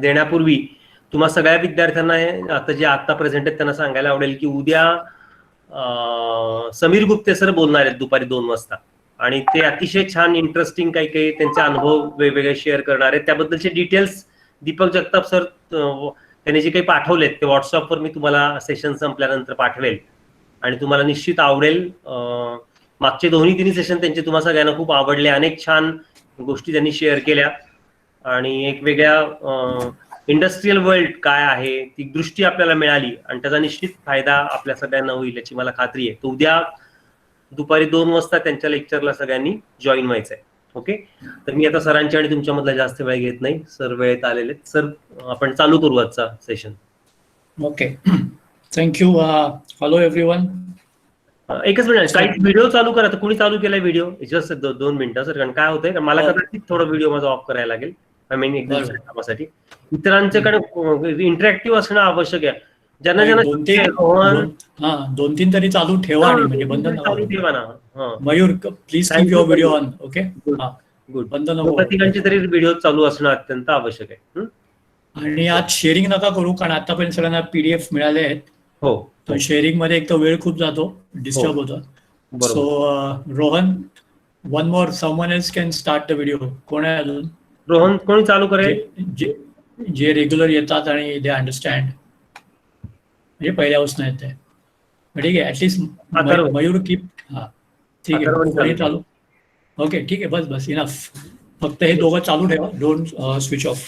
देण्यापूर्वी तुम्हा सगळ्या विद्यार्थ्यांना आता जे आता प्रेझेंट आहेत त्यांना सांगायला आवडेल की उद्या समीर गुप्ते सर बोलणार आहेत दुपारी 2 वाजता आणि ते अतिशय छान इंटरेस्टिंग काही काही त्यांचे अनुभव वेगवेगळे शेअर करणार आहेत. त्याबद्दलचे डिटेल्स दीपक जगताप सर त्यांनी जे काही पाठवलेत ते व्हॉट्सअपवर मी तुम्हाला सेशन संपल्यानंतर पाठवेल आणि तुम्हाला निश्चित आवडेल. मागचे तिन्ही सेशन त्यांचे तुम्हाला सगळ्यांना खूप आवडले. अनेक छान गोष्टी त्यांनी शेअर केल्या आणि एक वेगळ्या इंडस्ट्रियल वर्ल्ड काय आहे ती दृष्टी आपल्याला मिळाली आणि त्याचा निश्चित फायदा आपल्या सगळ्यांना होईल याची मला खात्री आहे. तर उद्या दुपारी 2 वाजता त्यांच्या लेक्चरला सगळ्यांनी जॉईन व्हायचंय. ओके, तर मी आता सरांच्या आणि तुमच्यामधला जास्त वेळ घेत नाही. सर वेळेत आलेले. सर आपण चालू करू आजचा session. Okay, thank you. Hello everyone. एकच मिनिट, काही व्हिडिओ चालू करा. तर कुणी चालू केलाय व्हिडिओ? जस्ट 2 मिनिटं सर. कारण काय होतंय मला कदाचित थोडा व्हिडिओ माझा ऑफ करायला लागेल. आय मीन एक कामासाठी इतरांच्याकडे इंटरॅक्टिव्ह असणं आवश्यक आहे. ज्यांना 2-3 तरी चालू ठेवा आणि म्हणजे बंद चालू ठेवा ना. Mayur please keep your video on. Okay, good. प्रत्येकांची तरी व्हिडिओ चालू असणं अत्यंत आवश्यक आहे. आणि आज शेअरिंग नका करू कारण आतापर्यंत सगळ्यांना PDF मिळाले आहेत. हो, तर शेअरिंग मध्ये एक तर वेळ खूप जातो, डिस्टर्ब होतो. So Rohan, one more, someone else can start the video. कोण आहे अजून? रोहन कोणी चालू करेल? जे रेग्युलर येतात आणि दे अंडरस्टँड, म्हणजे पहिल्यापासून येत आहे. ठीक आहे, ऍटलीस्ट मयूर कीप. हा ठीक आहे, चालू. ओके ठीक आहे, बस इनफ. फक्त हे दोघं चालू ठेवा, डोंट स्विच ऑफ.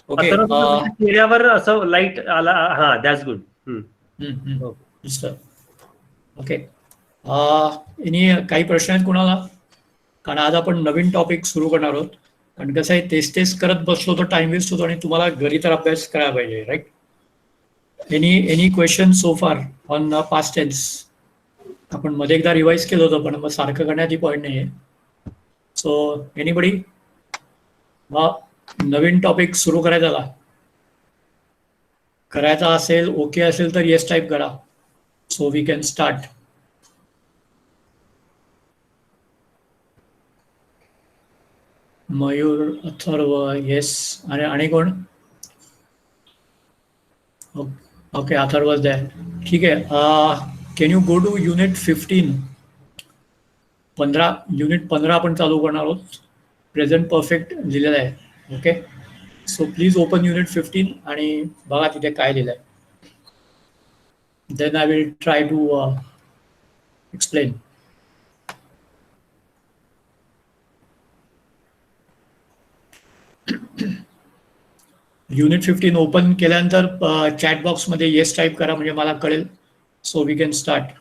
ओके, चेहऱ्यावर असं लाईट आला. हा, दॅट्स गुड. ओके, काही प्रश्न आहेत कुणाला? कारण आज आपण नवीन टॉपिक सुरू करणार आहोत. कारण कसं आहे, तेच करत बसलो तर टाइम वेस्ट होतो आणि तुम्हाला घरी तर अभ्यास करायला पाहिजे, राईट? एनी क्वेश्चन सो फार ऑन पास्ट टेन्स? आपण मध्ये एकदा रिवाइज केलं होतं पण मग सारखं करण्याची पॉईंट नाही आहे. So anybody? नवीन टॉपिक सुरू करायचा असेल, ओके असेल तर येस टाईप करा. So we can start. Mayur, Atharva, yes. आणि कोण? ओके, अथर्व द्या. ठीक आहे, can you go to unit 15? 15 आपण चालू करणार आहोत. प्रेझेंट परफेक्ट लिहिलेलं आहे. Okay, so please open unit 15 आणि बघा तिथे काय लिहिलंय. Then I will try to explain. Unit 15 ओपन केल्यानंतर चॅट बॉक्समध्ये येस टाईप करा म्हणजे मला कळेल. So we can start.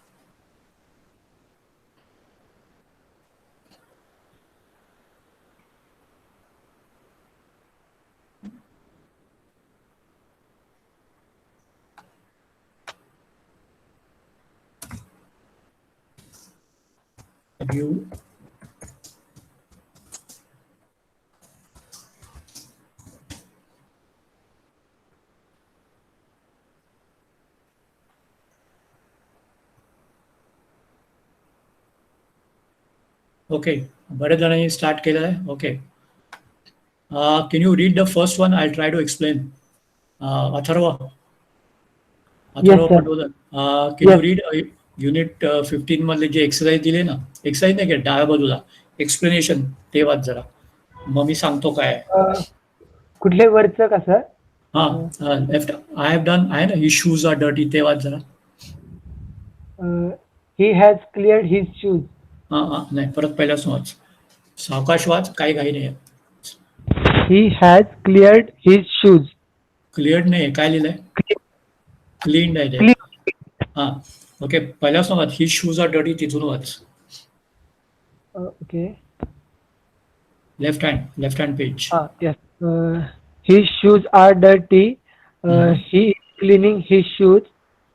Okay, बरेच जणांनी स्टार्ट केलं आहे. Okay, can you read the first one? I try to explain. Atharva Patole, can you read unit 15 मधले जे एक्सरसाइज दिले ना? एक्सरसाइज नाही का, डाव्या बाजूला एक्सप्लेनेशन, ते वाच जरा, मग मी सांगतो काय. कुठल्या वरचं का sir? Left. I have done आहे ना, हिज शूज आर डर्टी, ते वाच जरा. He has cleared his shoes. नाही, परत पहिल्यापासून वाच, सावकाश वाच, काही नाही आहे. He has cleared his shoes. Cleared नाही, काय लिहिलंय? क्लीन्ड आहे. ओके, पहिल्यापासून वाच, हिज शूज आर डर्टी, तिथून वाच. Okay, left hand page. His shoes are dirty. He is cleaning his shoes.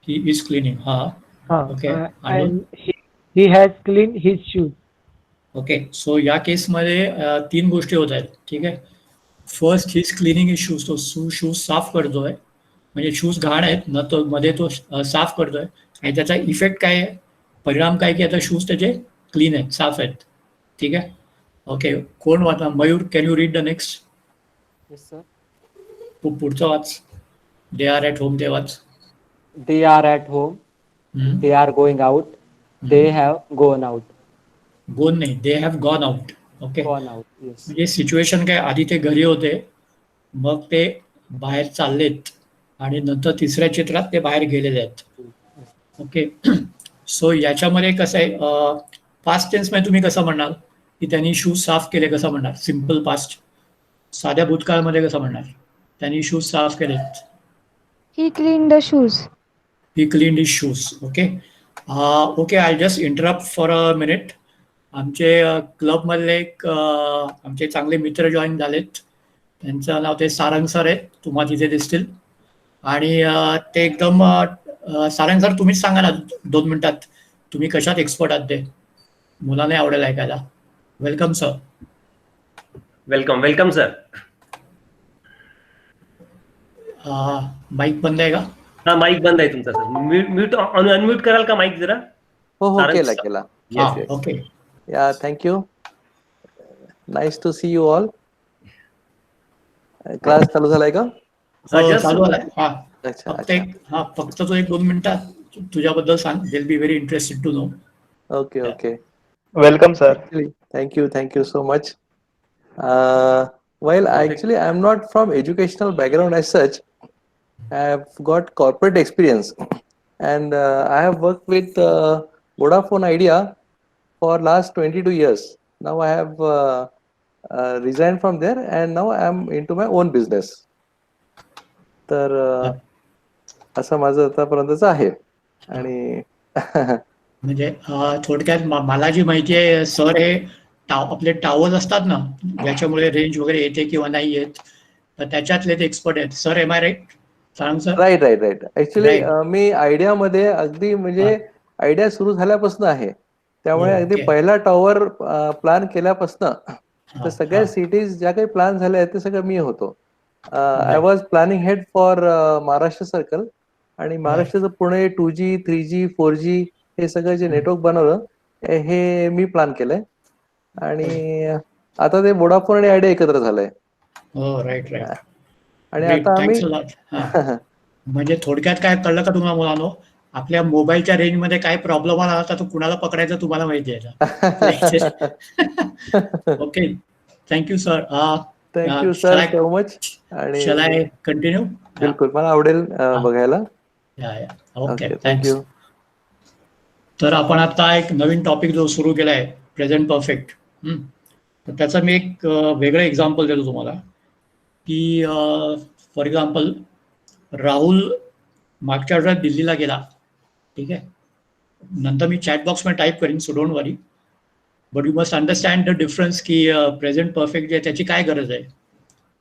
He is cleaning. Okay, he has cleaned his shoes. Okay, so या केसमध्ये 3 गोष्टी होत आहेत. ठीक आहे, first, he is cleaning his shoes. तो शूज साफ करतोय, म्हणजे शूज घाण आहेत ना, तो मध्ये तो साफ करतोय आणि त्याचा इफेक्ट काय आहे, परिणाम काय की आता शूज त्याचे क्लीन आहेत, साफ आहेत. ठीक आहे, ओके, कोण वाचा? Mayur, can you read the next? Yes sir. पुढचं वाच. दे आर ॲट होम ते वाच. They are at home. हम्म. They are going out. They have gone out. गोन नाही, दे have gone out. Okay, Gone out. Yes. म्हणजे situation काय, आधी ते घरी होते, मग ते बाहेर चाललेत, आणि नंतर तिसऱ्या चित्रात ते बाहेर गेलेले आहेत. ओके, सो याच्यामध्ये कसं आहे, पास्ट टेन्समध्ये तुम्ही कसं म्हणणार की त्यांनी शूज साफ केले, कसं म्हणणार? Simple past. साध्या भूतकाळामध्ये कसं म्हणणार? त्यांनी शूज साफ केलेत. He cleaned the shoes. He cleaned his shoes. Okay. Okay, I'll just interrupt for a minute. आमचे क्लबमधले एक आमचे चांगले मित्र जॉईन झालेत. त्यांचं नाव ते सारंग सर आहे, तुम्हाला तिथे दिसतील. आणि ते एकदम सारंग सर, तुम्हीच सांगा ना 2 मिनिटात तुम्ही कशात एक्सपर्ट आहात ते, मुलांना आवडेल ऐकायला. Welcome sir. Welcome sir. Mike बंद आहे का? हा, माईक बंद आहे तुमचा सर. म्यूट अनम्यूट कराल का माईक जरा? हो सारंग केला. हा, okay. Yeah, thank you. Nice to see you all. Class चालू झालाय का? चालू आलाय. हा, अच्छा, फक्त तो 1-2 मिनिटात तुझ्याबद्दल सांग. Will be very interested to know. Okay. Welcome, sir. Thank you so much. Well, actually, I'm not from educational background as such. I've got corporate experience, and I have worked with Vodafone Idea for last 22 years. Now I have resigned from there, and now I'm into my own business. तर असं माझं आतापर्यंतचं आहे. आणि म्हणजे थोडक्यात मला जी माहिती आहे सर, हे आपले टावर्स असतात ना, ज्याच्यामुळे रेंज वगैरे येते किंवा नाही येत, तर त्याच्यातले ते एक्सपर्ट आहेत सर. Am I right? सांग सर. राईट. ऍक्च्युली मी आयडियामध्ये अगदी म्हणजे आयडिया सुरू झाल्यापासून आहे, त्यामुळे अगदी पहिला टॉवर प्लॅन केल्यापासून तर सगळ्या सिटीज ज्या काही प्लॅन झाल्या आहेत ते सगळं मी होतो. I was planning head for Maharashtra circle, आणि महाराष्ट्राचं पुणे 2G 3G 4G हे सगळं जे नेटवर्क बनवलं हे मी प्लॅन केलंय. आणि आता ते वोडाफोन आणि आयडिया एकत्र झालंय. हो, राईट. आणि आता आम्ही म्हणजे थोडक्यात काय कळलं का तुम्हाला मुलांनो, आपल्या मोबाईलच्या रेंज मध्ये काय प्रॉब्लेम आला होता, तो कुणाला पकडायचा तुम्हाला माहिती आहे. Okay, thank you sir. Thank you sir so much. आणि शॅल आय कंटिन्यू? बिलकुल, मला आवडेल बघायला. Okay, thank you. तर आपण आता एक नवीन टॉपिक जो सुरू केलाय, प्रेझेंट परफेक्ट. तर त्याचं मी एक वेगळं एक्झाम्पल देतो तुम्हाला, की फॉर एक्झाम्पल राहुल मागच्या आठवड्यात दिल्लीला गेला. ठीक आहे, नंतर मी चॅट बॉक्समध्ये टाईप करीन, so don't worry. But you must understand the difference की प्रेझेंट परफेक्ट जे आहे त्याची काय गरज आहे,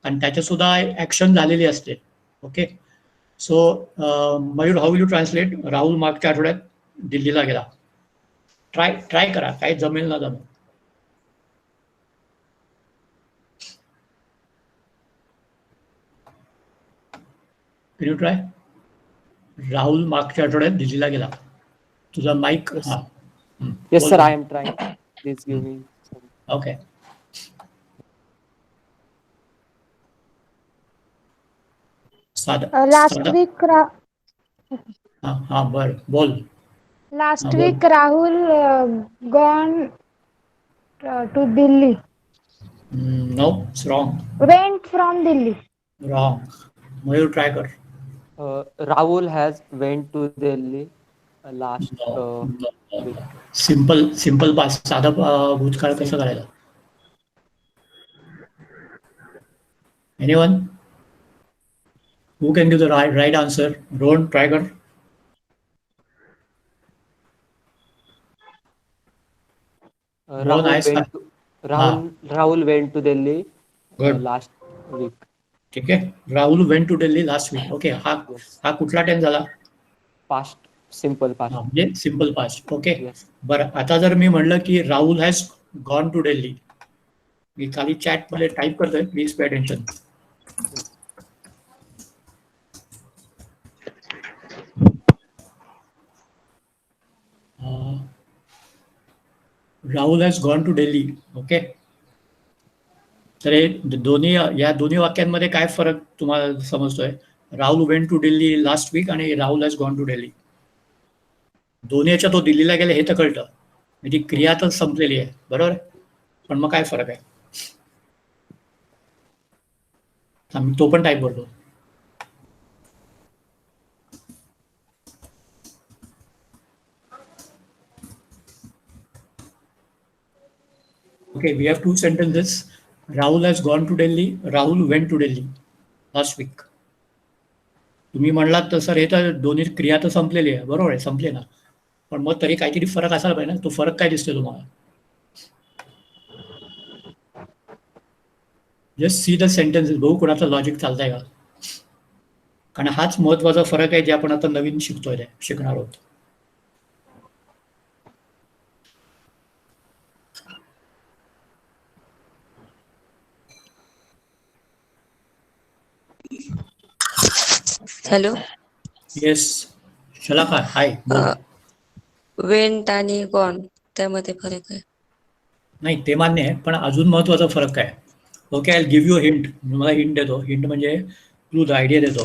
आणि त्याच्यासुद्धा ॲक्शन झालेली असते. Okay, so Mayur, how will you translate Rahul मागच्या आठवड्यात दिल्लीला गेला? ट्राय करा, काय जमेल ना जमेल. Can you try? राहुल मागच्या आठवड्यात दिल्लीला गेला. तुझा mike. Yes, sir, I am trying. Please give me some. Okay. Last week, हा, बर, बोल. last बोल. week Rahul gone to Delhi. No, it's wrong. Went from Delhi. Wrong. Mayur, try कर. Rahul has went to Delhi last week. Simple past. साधा भूतकाळ कसं करायचं? Anyone who can give the right answer? Rohan, try कर. Rahul went to Delhi last week. ठीक आहे, Rahul went to Delhi last week. Okay, हा कुठला टेन्स झाला? Past, simple past. म्हणजे सिंपल पास्ट. Okay, Yes. बरं. आता जर मी म्हणलं की Rahul has gone to Delhi, मी खाली चॅट मध्ये टाईप करतोय, please pay attention. Rahul has gone to Delhi. Okay. तर हे या दोन्ही वाक्यांमध्ये काय फरक तुम्हाला समजतोय? Rahul went to Delhi last week आणि Rahul has gone to Delhi. दोन्ही याच्या तो दिल्लीला गेले हे तर कळतं, ती क्रिया तर संपलेली आहे, बरोबर आहे? पण मग काय फरक आहे? आम्ही तो पण टाईप करतो. Okay, we have two sentences. Rahul has gone to Delhi. Rahul went to Delhi last week. तुम्ही म्हणलात तर सर हे तर दोन्ही क्रिया तर संपलेली आहे, बरोबर आहे, संपले ना. पण मग तरी काहीतरी फरक असायला पाहिजे ना. तो फरक काय दिसतोय तुम्हाला? जस्ट सी द सेंटेन्सेस, बघू कोणाचं लॉजिक चालतंय का. कारण हाच महत्वाचा फरक आहे जे आपण आता नवीन शिकणार आहोत. हॅलो. येस शलाका, हाय. वेंट आणि गॉन त्यामध्ये फरक आहे. नाही ते मान्य आहे, पण अजून महत्वाचा फरक काय? Okay, I give you hint. मला हिंट देतो. हिंट म्हणजे क्लू, आयडिया देतो.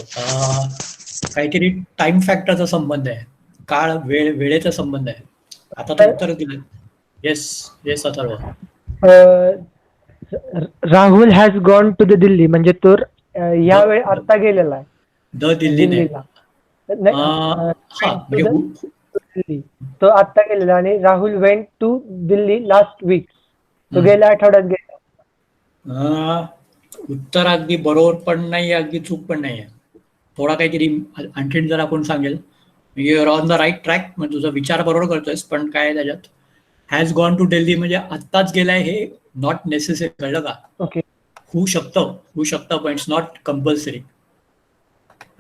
काहीतरी टाइम फॅक्टरचा संबंध आहे, काळ वेळेचा संबंध आहे. आता तर उत्तर दिलं. Yes Atharva. Rahul has gone to the Delhi म्हणजे तो यावेळी आता गेलेला आहे द दिल्ली नाही. दिल्ली. तो आता गेलेला आणि Rahul went to Delhi last week. तो गेल्या आठवड्यात गेला. उत्तर अगदी बरोबर पण नाही, अगदी चूक पण नाही आहे. थोडा काहीतरी आणखीन जर आपण सांगेल, your on the right track. म्हणजे तुझा विचार बरोबर करतोयस, पण काय त्याच्यात हॅज गॉन टू दिल्ली म्हणजे आत्ताच गेलाय हे नॉट नेसेसरी, कळलं का? ओके, होऊ शकतं पण इट्स नॉट कंपल्सरी.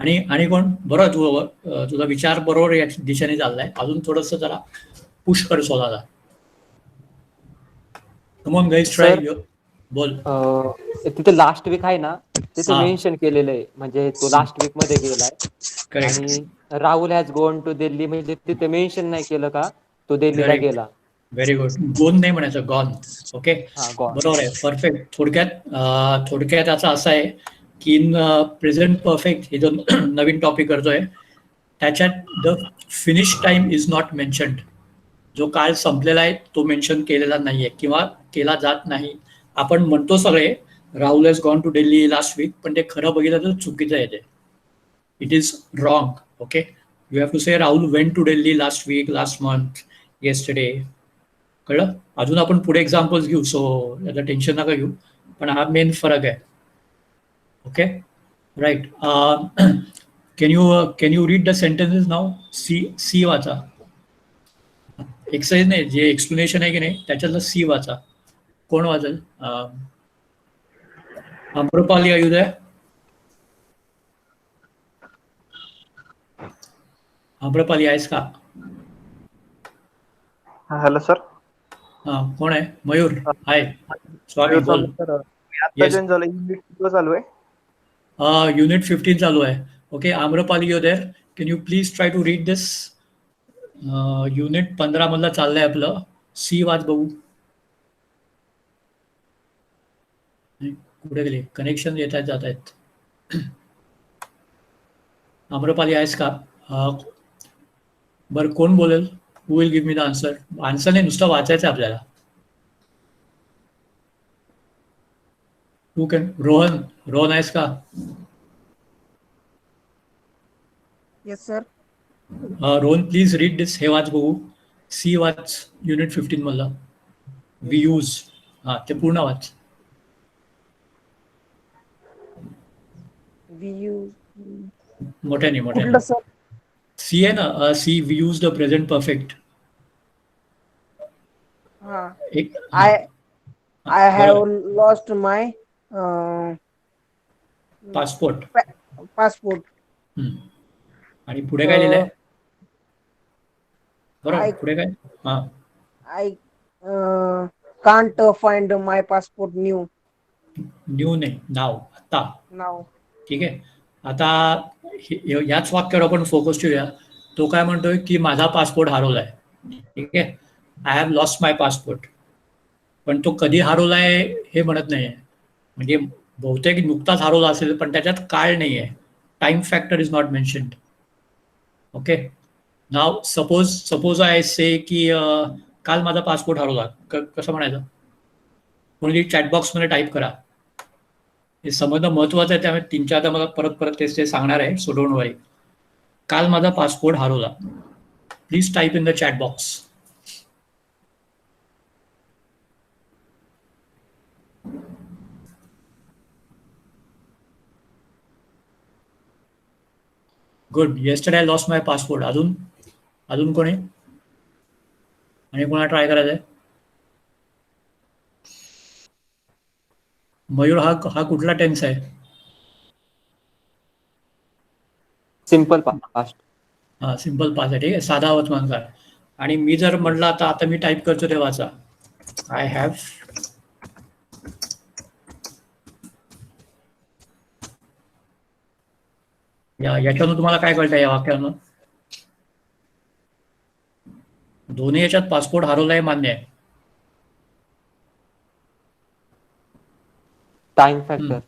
आणि कोण बरोबर, तुझा विचार बरोबर या दिशेने चाललाय. अजून थोडस जरा पुश कर स्वतःला. Come on guys, try. बोल. तिथे लास्ट वीक आहे ना, तिथे हा. मेन्शन केलेलं आहे, म्हणजे तो लास्ट वीक मध्ये गेलाय. करेक्ट. आणि Rahul has gone to Delhi म्हणजे तिथे मेन्शन नाही केलं का तो दिल्लीला Correct. गेला. Very good. गोन नाही म्हणायचं, गॉन. ओके, हा, गॉन. बरोबर आहे, परफेक्ट. थोडक्यात याचा असं आहे की इन प्रेझेंट परफेक्ट हे जो नवीन टॉपिक करतोय त्याच्यात the finish time is not mentioned. जो काळ संपलेला आहे तो मेन्शन केलेला नाहीये किंवा केला जात नाही. आपण म्हणतो सगळे Rahul has gone to Delhi last week, पण ते खरं बघितलं तर चुकीचं आहे. ते it is wrong. Okay, you have to say Rahul went to Delhi last week, last month, yesterday. कळलं? अजून आपण पुढे एक्झाम्पल्स घेऊ, सो याचं टेन्शन नका घेऊ, पण हा मेन फरक आहे. Okay, right. Can you read the sentences नाव? सी वाचा. एक्सरसाइज नाही, जे एक्सप्लेनेशन आहे की नाही त्याच्यातलं सी वाचा. कोण वाचेल? Amrapali, are you there? Amrapali आहेस का? Hello sir. कोण आहे? मयूर. हाय, स्वामी, बोल. Yes. चालू आहे. युनिट 15 चालू आहे. Okay, Amrapali, you there? Can you please try to read this? Unit 15 मधला चाललंय आपलं. सी वाच बघू. कुठे गेले? कनेक्शन येत आहेत, जात आहेत. आम्रपाली आहेस का? बरं, कोण बोलेल? Who will give me the answer? Answer नाही, नुसतं वाचायचं आहे आपल्याला. रोहन आहेस का? Yes sir. Rohan, please read this. हे वाच बघू. सी वाच, युनिट 15 मधला. We use. ते पूर्ण वाच. मोठ्याने. सर सी आहे ना, C we use the present perfect. एक I have lost my passport. Passport. आणि पुढे काय लिहिलंय? बरोबर, पुढे काय? I can't find my passport new नाही, नाव. आता नाव. ठीक आहे. आता याच वाक्यावर आपण फोकस ठेवूया. तो काय म्हणतोय की माझा पासपोर्ट हरवलाय. ठीक आहे, I have lost my passport. पण तो कधी हरवलाय हे म्हणत नाहीये. म्हणजे बहुतेक नुकताच हरवला असेल, पण त्याच्यात काळ नाही आहे. Time factor is not mentioned. Okay, नाव सपोज आय से की काल माझा पासपोर्ट हरवला, कसं म्हणायचं? कोणी चॅटबॉक्समध्ये टाईप करा. हे समजणं महत्वाचं आहे, त्यामुळे 3-4दा मला परत ते सांगणार आहे, सो डोंट वरी. काल माझा पासपोर्ट हरवला. Please type in the chat box. Good. Yesterday I lost my passport. अजून कोणी? आणि कोणाला ट्राय करायचंय? मयूर, हा कुठला टेन्स आहे? Simple past. हा, सिम्पल पास आहे. ठीक आहे, साधा वर्तमान काळ. आणि मी जर म्हणलं आता मी टाईप करतो तेव्हाचा आय हॅव याच्यानं तुम्हाला काय कळतं या वाक्यानं? दोन्ही याच्यात पासपोर्ट हरवलाय मान्य आहे. Time factor.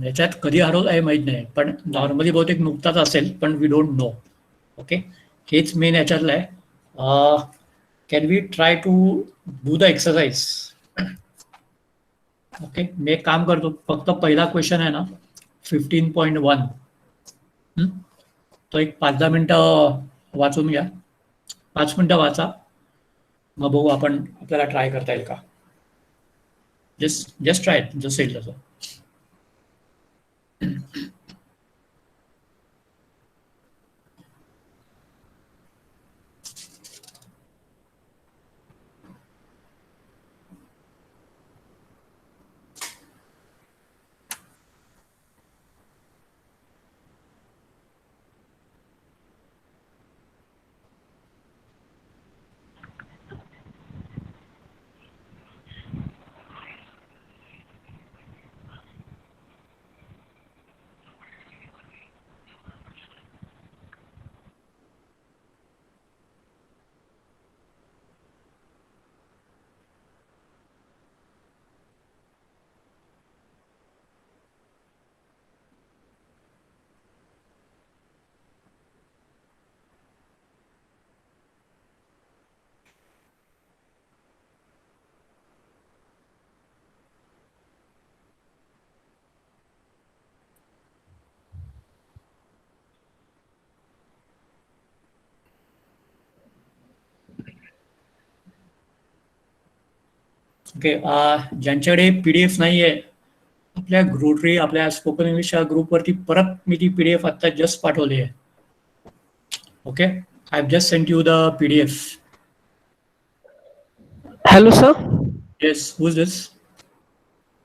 याच्यात कधी हरवलं आहे माहित नाही, पण नॉर्मली बहुतेक नुकताच असेल, पण वी डोंट नो. ओके, हेच मेन याच्यातलं आहे. Can we try to do the exercise? Okay, मी एक काम करतो, फक्त पहिला क्वेश्चन आहे ना 15.1, तो एक 5-10 मिनिटं वाचून घ्या. 5 मिनिटं वाचा, मग बघू आपल्याला ट्राय करता येईल का. जस्ट ट्राय, जसं येईल तसं. ओके, ज्यांच्याकडे PDF नाहीये आपल्या ग्रुटरी, आपल्या स्पोकन इंग्लिश ग्रुपवरती, परत मी ती PDF आता जस्ट पाठवली आहे. Okay, I have just sent you the PDF. Hello sir. Yes, who is this?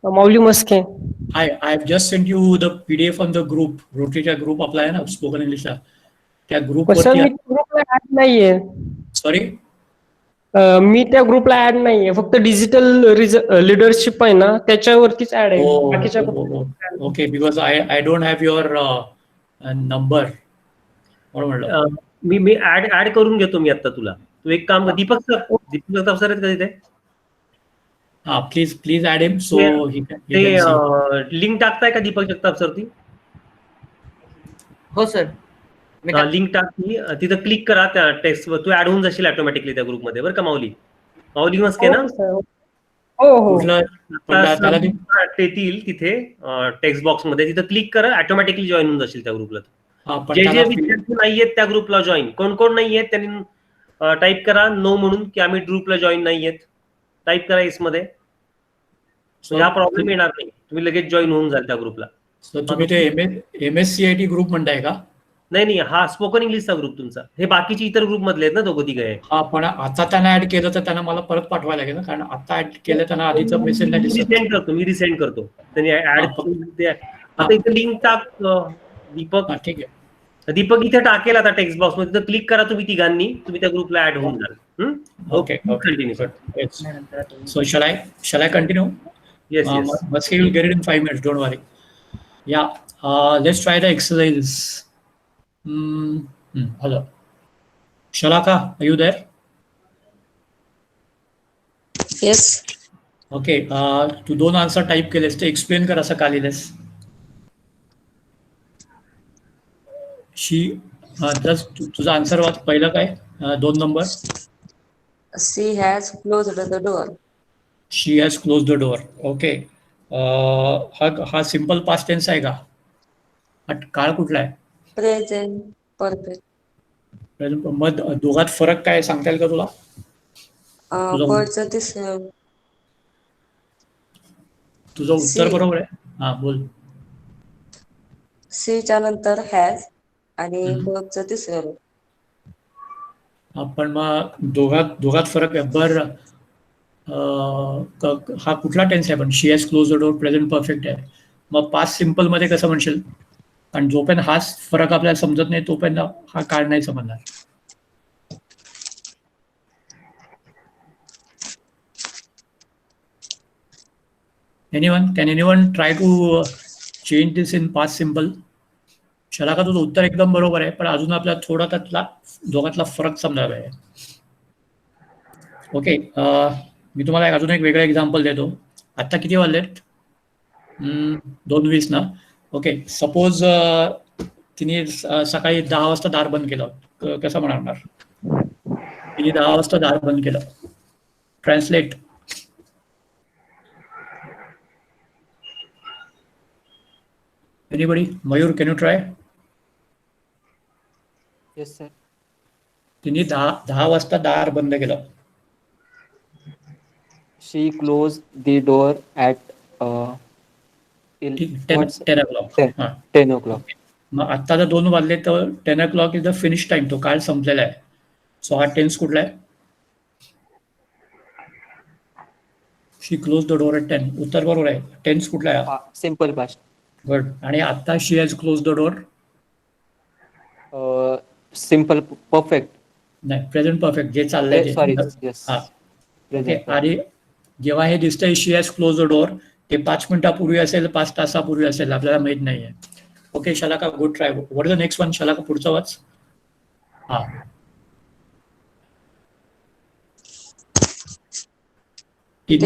Mauli Maske. I have just sent you the PDF on the group. ग्रुटरीचा ग्रुप आपला आहे ना स्पोकन इंग्लिशचा, त्या सर ग्रुपवरती. मी ग्रुपला ऍड नाहीये. सॉरी, मी त्या ग्रुपला ऍड नाहीये, फक्त डिजिटल लिडरशिप आहे ना त्याच्यावरतीच ऍड आहे. बाकीच्या okay, because I don't have your number, म्हणून म्हणलं. मी ऍड करून घेतो मी आता तुला. तू एक काम कर, दीपक जगताप सर आहेत का तिथे? हा, प्लीज ऍड हिम, सो ते लिंक टाकताय का दीपक जगताप सर? ती हो सर. लिंक टाकली, तिथं क्लिक करा त्या टेक्स्टवर, तू ऍड होऊन जाशील ऑटोमॅटिकली त्या ग्रुपमध्ये, बरं का माऊली? माऊली मस्के ना? हो. येतील तिथे टेक्स्ट बॉक्स मध्ये, तिथं क्लिक करा, ऑटोमॅटिकली जॉईन होऊन जाशील त्या ग्रुपला. जे विद्यार्थी नाहीयेत त्या ग्रुपला जॉईन, कोण नाहीयेत त्यांनी टाईप करा नो म्हणून, की आम्ही ग्रुपला जॉईन नाहीयेत. टाईप करा एस मध्ये, हा प्रॉब्लेम येणार नाही, तुम्ही लगेच जॉईन होऊन जाल त्या ग्रुपला. तुम्ही ते MSCIT ग्रुप म्हणताय का? नाही, हा स्पोकन इंग्लिशचा ग्रुप तुमचा. हे बाकीचे इतर ग्रुप मधले आहेत ना दोघं तिघे. हा, पण आता त्यांना ऍड केलं तर त्यांना मला परत पाठवायला लागेल ना, कारण आता ऍड केलं त्यांना आधीचा मेसेज नाही दिसत. मी रिसेंड करतो त्यांनी ऍड. आता इथे लिंक टाक दीपक. ठीक आहे, दीपक इथे टाकेल आता टेक्स्ट बॉक्स मध्ये, क्लिक करा तुम्ही तिघांनी, तुम्ही त्या ग्रुपला ऍड होऊन जाल. Okay, so shall I continue? Yes. Must will get it in 5 minutes, don't worry. Yeah, let's try the exercises. Hello, Shalaka, are you there? Yes. Okay, तू 2 आन्सर टाईप केलेस ते एक्सप्लेन कर असं का लिहिलेस. शी जस्ट तुझा answer वाच पहिलं काय 2 number. She has closed the door. She has close the door. Okay, हा सिम्पल पास्ट टेन्स आहे का? हा काळ कुठला आहे? Present perfect. मग दोघात फरक काय सांगता येईल का तुला? Birds तिसरं. तुझं उत्तर सी. बरोबर आहे. हा बोल. सीच्या नंतर हॅज आणि हम्म. बर्डचं तिसरं रूप. पण मग दोघात फरक आहे. बर हा कुठला टेन्स आहे? पण she has close the door present perfect आहे. मग पास्ट सिम्पल मध्ये कसं म्हणशील? कारण जोपर्यंत हाच फरक आपल्याला समजत नाही तोपर्यंत हा काळ नाही समजणार. Can anyone try to change this in past simple? शलाका तुझं उत्तर एकदम बरोबर आहे, पण अजून आपल्याला थोडा त्यातला दोघातला फरक समजायला आहे. ओके, मी तुम्हाला अजून एक वेगळं एक्झाम्पल देतो. आत्ता किती वाजलेत? 2:20 ना. ओके, सपोज तिने सकाळी 10 वाजता दार बंद केलं. कसं म्हणणार? तिने 10 वाजता दार बंद केलं. Translate. Anybody? Mayur, can you try? Yes sir. तिने 10 वाजता दार बंद केलं. She close the door at 10 o'clock. 10 o'clock. मग आत्ता जर 2 वाजले तर 10 o'clock is the finish time. तो काळ संपलेला आहे. सो हा टेन्स कुठला आहे? She close the door at 10. उत्तर बरोबर आहे. टेन्स कुठला आहे? Simple past. गुड. आणि आता she has close the door. Simple perfect. नाही, प्रेझेंट परफेक्ट जे चाललंय. Sorry, yes. आणि जेव्हा हे दिसतंय she has close the door, ते 5 मिनिटापूर्वी असेल, 5 तासापूर्वी असेल, आपल्याला माहित नाहीये. Okay Shalaka, good try. What is the next one? Shalaka पुढचा वाच. हा, They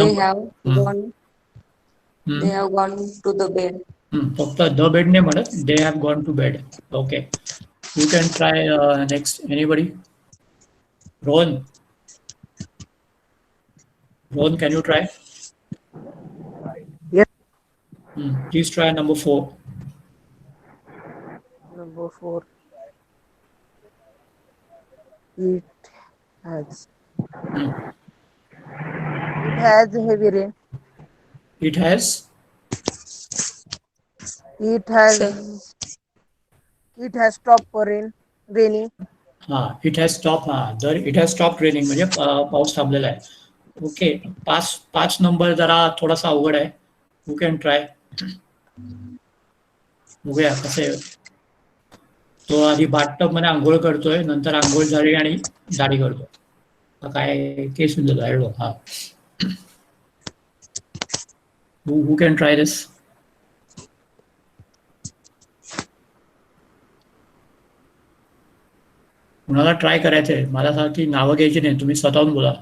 have gone to the bed. फक्त द बेड नाही म्हणत, they have gone to bed. Okay, you can try next. Anybody? Rohan, can you try? Yes. Please try number 4. Number 4. It has. It has heavy rain. It has. It has stopped raining. It has stopped. It has stopped raining म्हणजे पाऊस थांबलेला आहे. Okay, 5 number जरा थोडासा अवघड आहे. You can try. बघूया कसं आहे. तो आधी बाथटब मध्ये आंघोळ करतोय, नंतर आंघोळ झाली आणि दाढी करतो. काय केस झालं? हा, who can try this? कुणाला ट्राय करायचंय? मला सांग की नावं घ्यायची नाही, तुम्ही स्वतःहून बोला.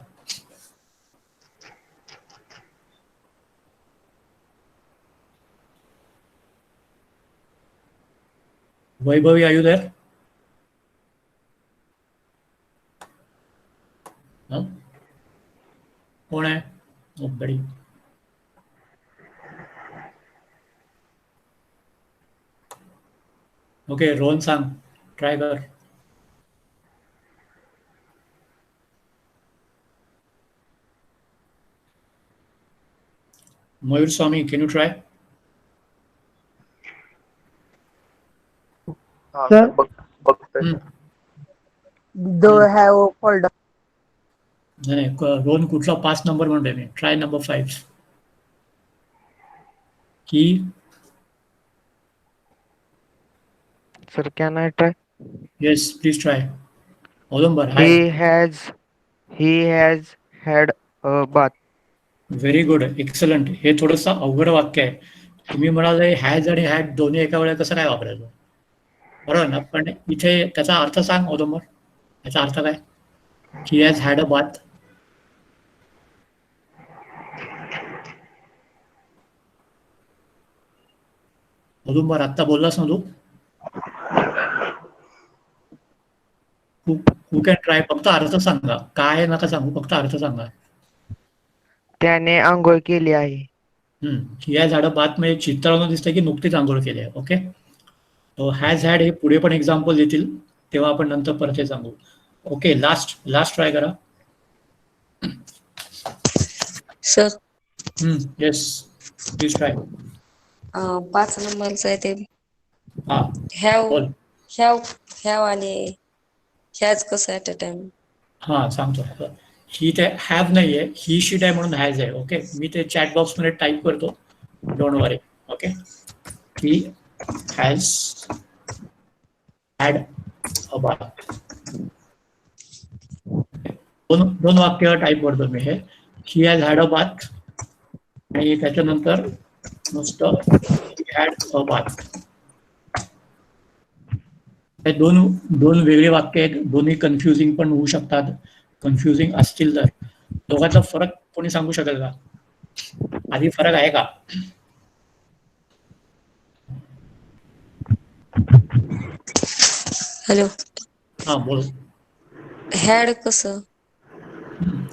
Vaibhavi, are you there? कोण आहे? Nobody. ओके, रोहन सांग, ट्राय कर. मयूर स्वामी, can you try? Sir? They have fallen. नाही, रोहन कुठला 5 नंबर म्हणतोय मी. Try number 5. की Sir, can I try? Yes, please try. Audumbar, He has had a bath. Very good, excellent. हे थोडंसं अवघड वाक्य आहे. तुम्ही म्हणाले हॅज आणि हॅड दोन्ही एका वेळेला कसं काय वापरायचं? बरोबर ना. पण इथे त्याचा अर्थ सांग औदुंबर. याचा अर्थ काय? He has had a bath. Audumbar आत्ता बोललास ना तू? हू कॅन ट्राय, फक्त अर्थ सांगा, काय नका सांगू, फक्त अर्थ सांगा. त्याने आंघोळ केली आहे. या झाडं बात म्हणजे चित्रावरून दिसतं की नुकतीच आंघोळ केली आहे. ओके, तो हॅज हॅड हे पुढे पण एक्झाम्पल देतील, तेव्हा आपण नंतर परत हे सांगू. ओके, लास्ट ट्राय करा. Sir yes, please try. 5 नंबरचं आहे ते हा, हॅव बोल. हॅव हॅव आणि हॅज कसं ॲट अ टाइम. हा, सांगतो. ही ते हॅव नाहीये, ही शीट आहे म्हणून हॅज आहे. ओके, मी ते चॅट बॉक्स मध्ये टाईप करतो, don't worry. Okay, he has had a bath. दोन वाक्य टाईप करतो मी हे. ही हॅज हॅड अ बाथ आणि त्याच्यानंतर नुसतं ही हॅड अ बाथ. हे दोन वेगळे वाक्य आहेत, दोन्ही कन्फ्युजिंग पण होऊ शकतात. कन्फ्युजिंग असतील तर दोघांचा फरक कोणी सांगू शकेल का? आधी फरक आहे का? हॅलो, हा, बोल. हॅड कसं?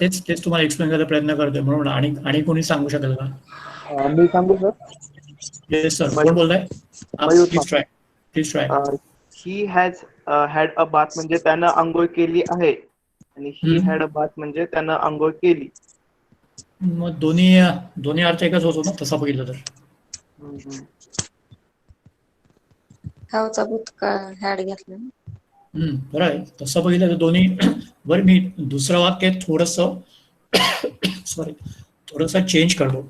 तेच तुम्हाला एक्सप्लेन करायचा प्रयत्न करतोय, म्हणून आणि कोणी सांगू शकेल का? मी सांगू सर. येस सर, कोण बोलताय? Mayur please try. He has had a bath म्हणजे त्यानं आंघोळ केली आहे, आणि ही हॅड अ बाथ म्हणजे त्यानं आंघोळ केली. मग दोन्ही अर्थ एकच होतो ना, तसा बघितलं तर. हॅवचा भूतकाळ हॅड घेतला ना. बरं आहे, तसं बघितलं तर दोन्ही. बरं, मी दुसरं वाक्य थोडस चेंज करतो.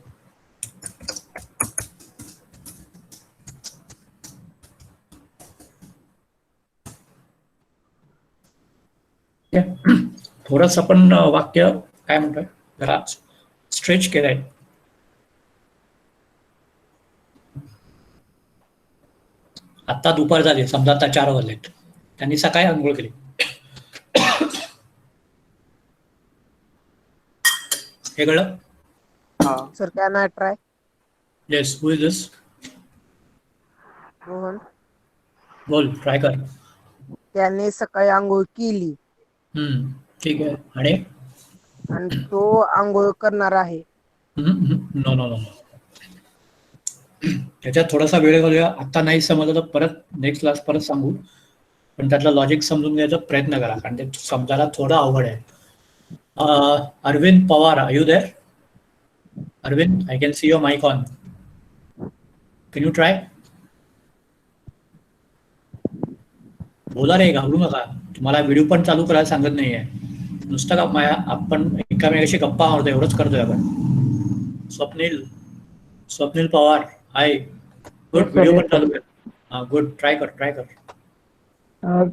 थोडस आपण वाक्य काय म्हणतोय, जरा स्ट्रेच केलंय. आत्ता दुपार झाली, समजा आता 4 वाजलेत, त्यांनी सकाळी आंघोळ केली. हे कळलं? Sir can I try? Yes, who is this? Rohan. बोल, ट्राय कर. त्याने सकाळी आंघोळ केली. ठीक आहे, आणि आणि तो आंघोळ करणार आहे. नो नो नो, त्याच्यात थोडासा वेळ घालूया. आता नाही समजलं तर परत नेक्स्ट क्लास परत सांगू, पण त्यातलं लॉजिक समजून घ्यायचा प्रयत्न करा, कारण ते समजायला थोडं अवघड आहे. Arvind Pawar, are you there? Arvind, I can see your mike on. Can you try? बोला रे, घाबरू नका. तुम्हाला व्हिडिओ पण चालू करायला सांगत नाहीये, नुसतं का आपण एकामेकाशी गप्पा मारतो, एवढंच करतोय आपण. स्वप्नील पवार, हाय. गुड, व्हिडिओ पण चालू कर. हा, गुड, ट्राय कर.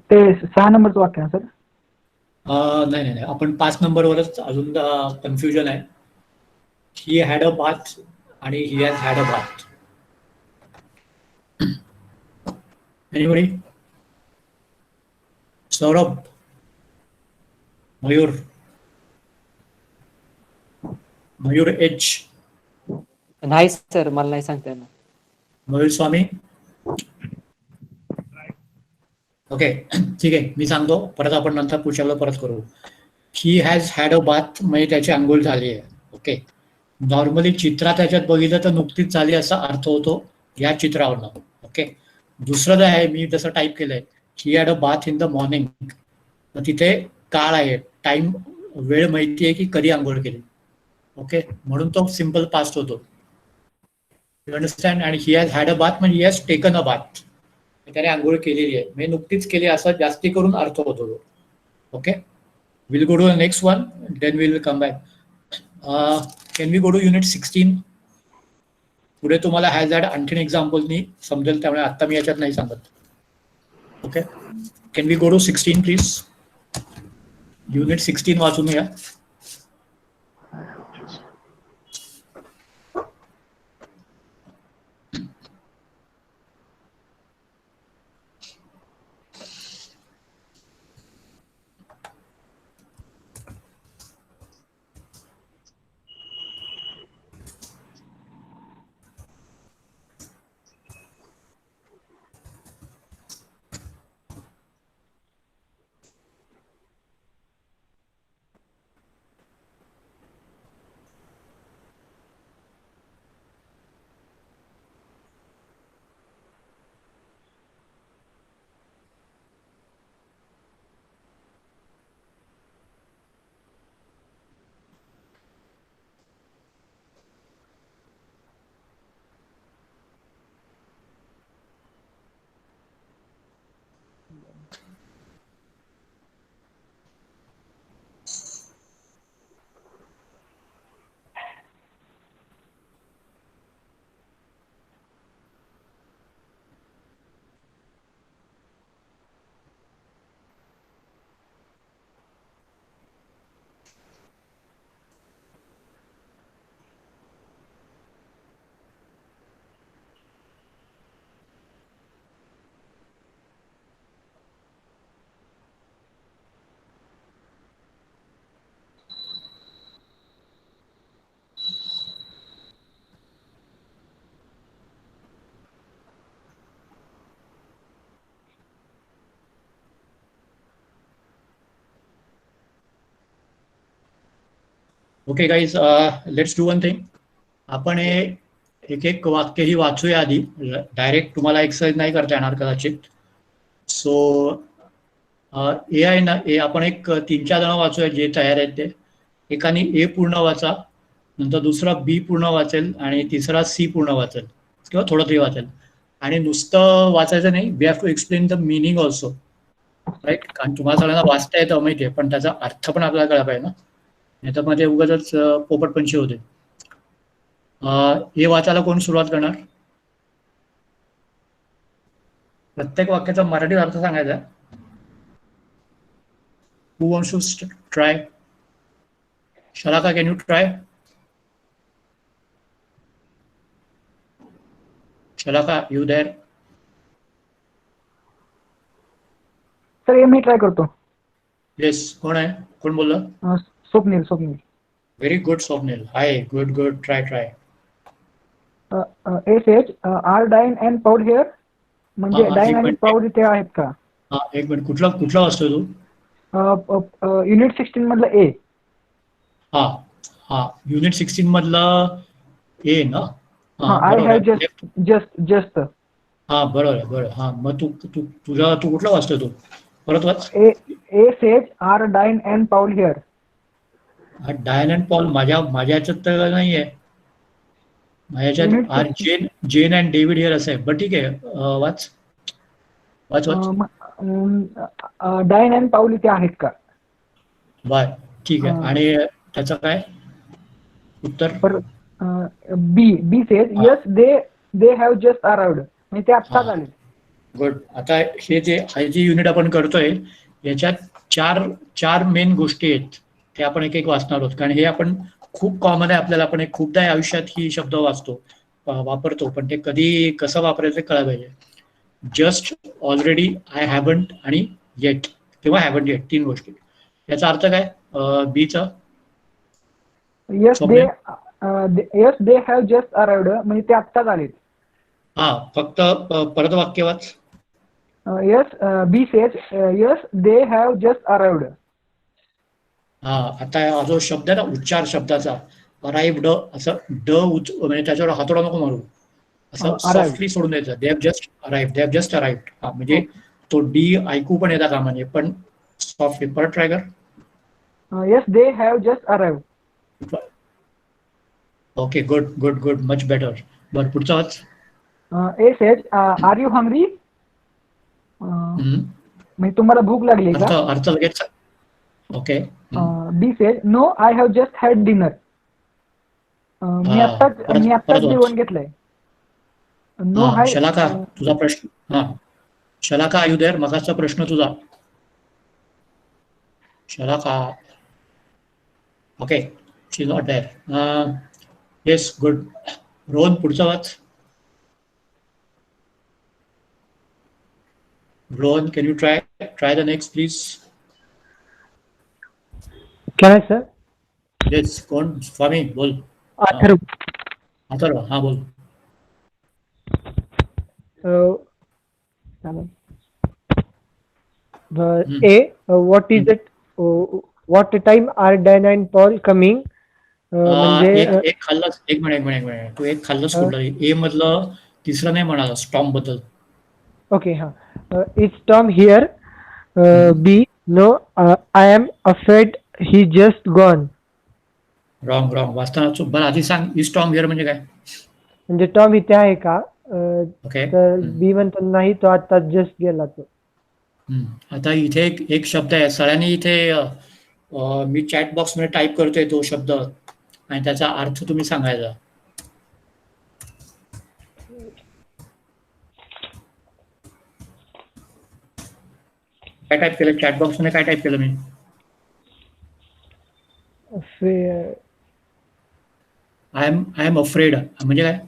ते 6 नंबरचं वाक्य ना सर? नाही, आपण 5 नंबरवरच अजून कन्फ्युजन आहे. ही हॅड अ बाथ आणि he has had a bath. Anybody? Saurabh, Mayur H, नाही सर, मला नाही सांगता येणार. मयूर स्वामी. ओके, ठीक आहे, मी सांगतो, परत आपण नंतर पुढच्या परत करू. ही हॅज हॅड अ बाथ म्हणजे त्याची आंघोळ झाली आहे. ओके, नॉर्मली चित्रात त्याच्यात बघितलं तर नुकतीच झाली असा अर्थ होतो या चित्रावरनं. ओके, दुसरं जे आहे, मी जसं टाईप केलंय, he had a bath in the morning, तर तिथे काळ आहे, टाइम, वेळ माहिती आहे की कधी आंघोळ केली. ओके, म्हणून तो सिम्पल पास्ट होतो. You understand? आणि he has had a bath म्हणजे he has taken a bath, त्याने आंघोळ केलेली आहे, म्हणजे नुकतीच केली असा जास्ती करून अर्थ होतो तो. Okay, will go to the next one, then will come back. Can we go to unit 16? पुढे तुम्हाला हॅज हॅड आणखीन एक्झाम्पलनी समजेल, त्यामुळे आता मी याच्यात नाही सांगत. Okay, can we go to 16 please? Unit 16 वाचून घ्या. Okay guys, let's do one thing. आपण हे एक एक वाक्य ही वाचूया आधी. डायरेक्ट तुम्हाला एक्सरसाइज नाही करता येणार कदाचित. सो ए आहे ना, ए आपण एक 3-4 जण वाचूया जे तयार आहेत ते. एकाने ए पूर्ण वाचा, नंतर दुसरा बी पूर्ण वाचेल आणि तिसरा सी पूर्ण वाचेल किंवा थोडं तरी वाचेल. आणि नुसतं वाचायचं नाही, we have to explain the meaning also, right? कारण तुम्हाला सगळ्यांना वाचता येतं माहिती आहे, पण त्याचा अर्थ पण आपल्याला कळला पाहिजे ना, नाही तर मग ते उगाच पोपटपंची होते. हे वाचायला कोण सुरुवात करणार? प्रत्येक वाक्याचा मराठी अर्थ सांगायचा. Who wants to try? Shalaka, can you try? Shalaka, you there? Sir हे मी ट्राय करतो. Yes. कोण आहे? कोण बोललं? Swapnil. Very good, Swapnil. Hi. Good. Try. A says are Diane and Paul here, म्हणजे हा, डाइन एक आणि मिनिट. पाऊल इथे आहेत का? हा, एक मिनिट. कुठला वाचतोय तू? युनिट 16 मधला ए. हा, युनिट 16 मधला ए ना? आय बरोबर हॅव आहे. जस्ट. हा, बरोबर आहे. हा, मग तू कुठला वाचतोय तू? परत वाच. A says are Diane and Paul here. Diane and Paul माझ्या याच्यात तर नाहीये. माझ्या याच्यात are Jane and David here असं आहे. बट ठीक आहे, वाच. डाइन अँड पाऊल इथे आहेत का? बाय. ठीक आहे. आणि त्याचं काय उत्तर? B says yes they have just arrived, म्हणजे ते आत्ताच आले. गुड. आता हे जे युनिट आपण करतोय याच्यात चार मेन गोष्टी आहेत, ते आपण एक एक वाचणार आहोत. कारण हे आपण खूप कॉमन आहे आपल्याला, आपण खूपदा आयुष्यात ही शब्द वापरतो, पण ते कधी कसं वापरायचं कळायला पाहिजे. जस्ट, ऑलरेडी, आय हॅवंट आणि येट किंवा हॅवंट येट, 3 गोष्टी. याचा अर्थ काय बीचा? Yes they have just arrived, म्हणजे ते आत्ताच आले. हा, फक्त परत वाक्य वाच. Yes B says yes they have just arrived. हा, आता हा जो शब्द आहे ना, उच्चार शब्दाचा, अराइव्ड, असं म्हणजे त्याच्यावर हातोडा नको मारू, असं सॉफ्टली सोडून द्यायचं. दे हॅव जस्ट अराइव्ड. हा, म्हणजे तो डी ऐकू पण येता कामा नये, पण सॉफ्टली. परत ट्राय कर. Yes they have just arrived. Okay, good, much better. बरं, पुढचा वाच. A says are you hungry, म्हणजे तुम्हाला भूक लागली का? अर्थ लगेच. Okay. B says no I have just had dinner, मी आत्ताच जेवण घेतलंय. No hi. शलाका, तुझा प्रश्न. हा, शलाका, आर यू देअर? मगाचा प्रश्न तुझा. Shalaka. Okay, she is not there. Yes, good. Rohan, पुढचा वाच. Rohan, can you try the next, please? Can I, sir? Yes, कोण? स्वामी, बोल. अथर्व, हा, बोल. what is it? What time are Dan and Paul coming? एक खाल्लंस. एक मिनिट. तू एक खाल्लंस कुठलं? ए मधलं तिसरं नाही म्हणाला, स्टॉम बद्दल. ओके, हा. It's Tom here. B no I am afraid he just gone. Wrong. वाचताना चूक. बरं, आधी सांग, इज टॉम हिअर म्हणजे काय? म्हणजे टॉम इथे आहे का? ओके. तर बी म्हणतो नाही, तो आता जस्ट गेला तो. आता इथे एक शब्द आहे, सगळ्यांनी इथे मी चॅट बॉक्स मध्ये टाईप करतोय तो शब्द आणि त्याचा अर्थ तुम्ही सांगायचा. काय टाईप केलं चॅट बॉक्स मध्ये? काय टाईप केलं मी? आय एम अफ्रेड म्हणजे काय?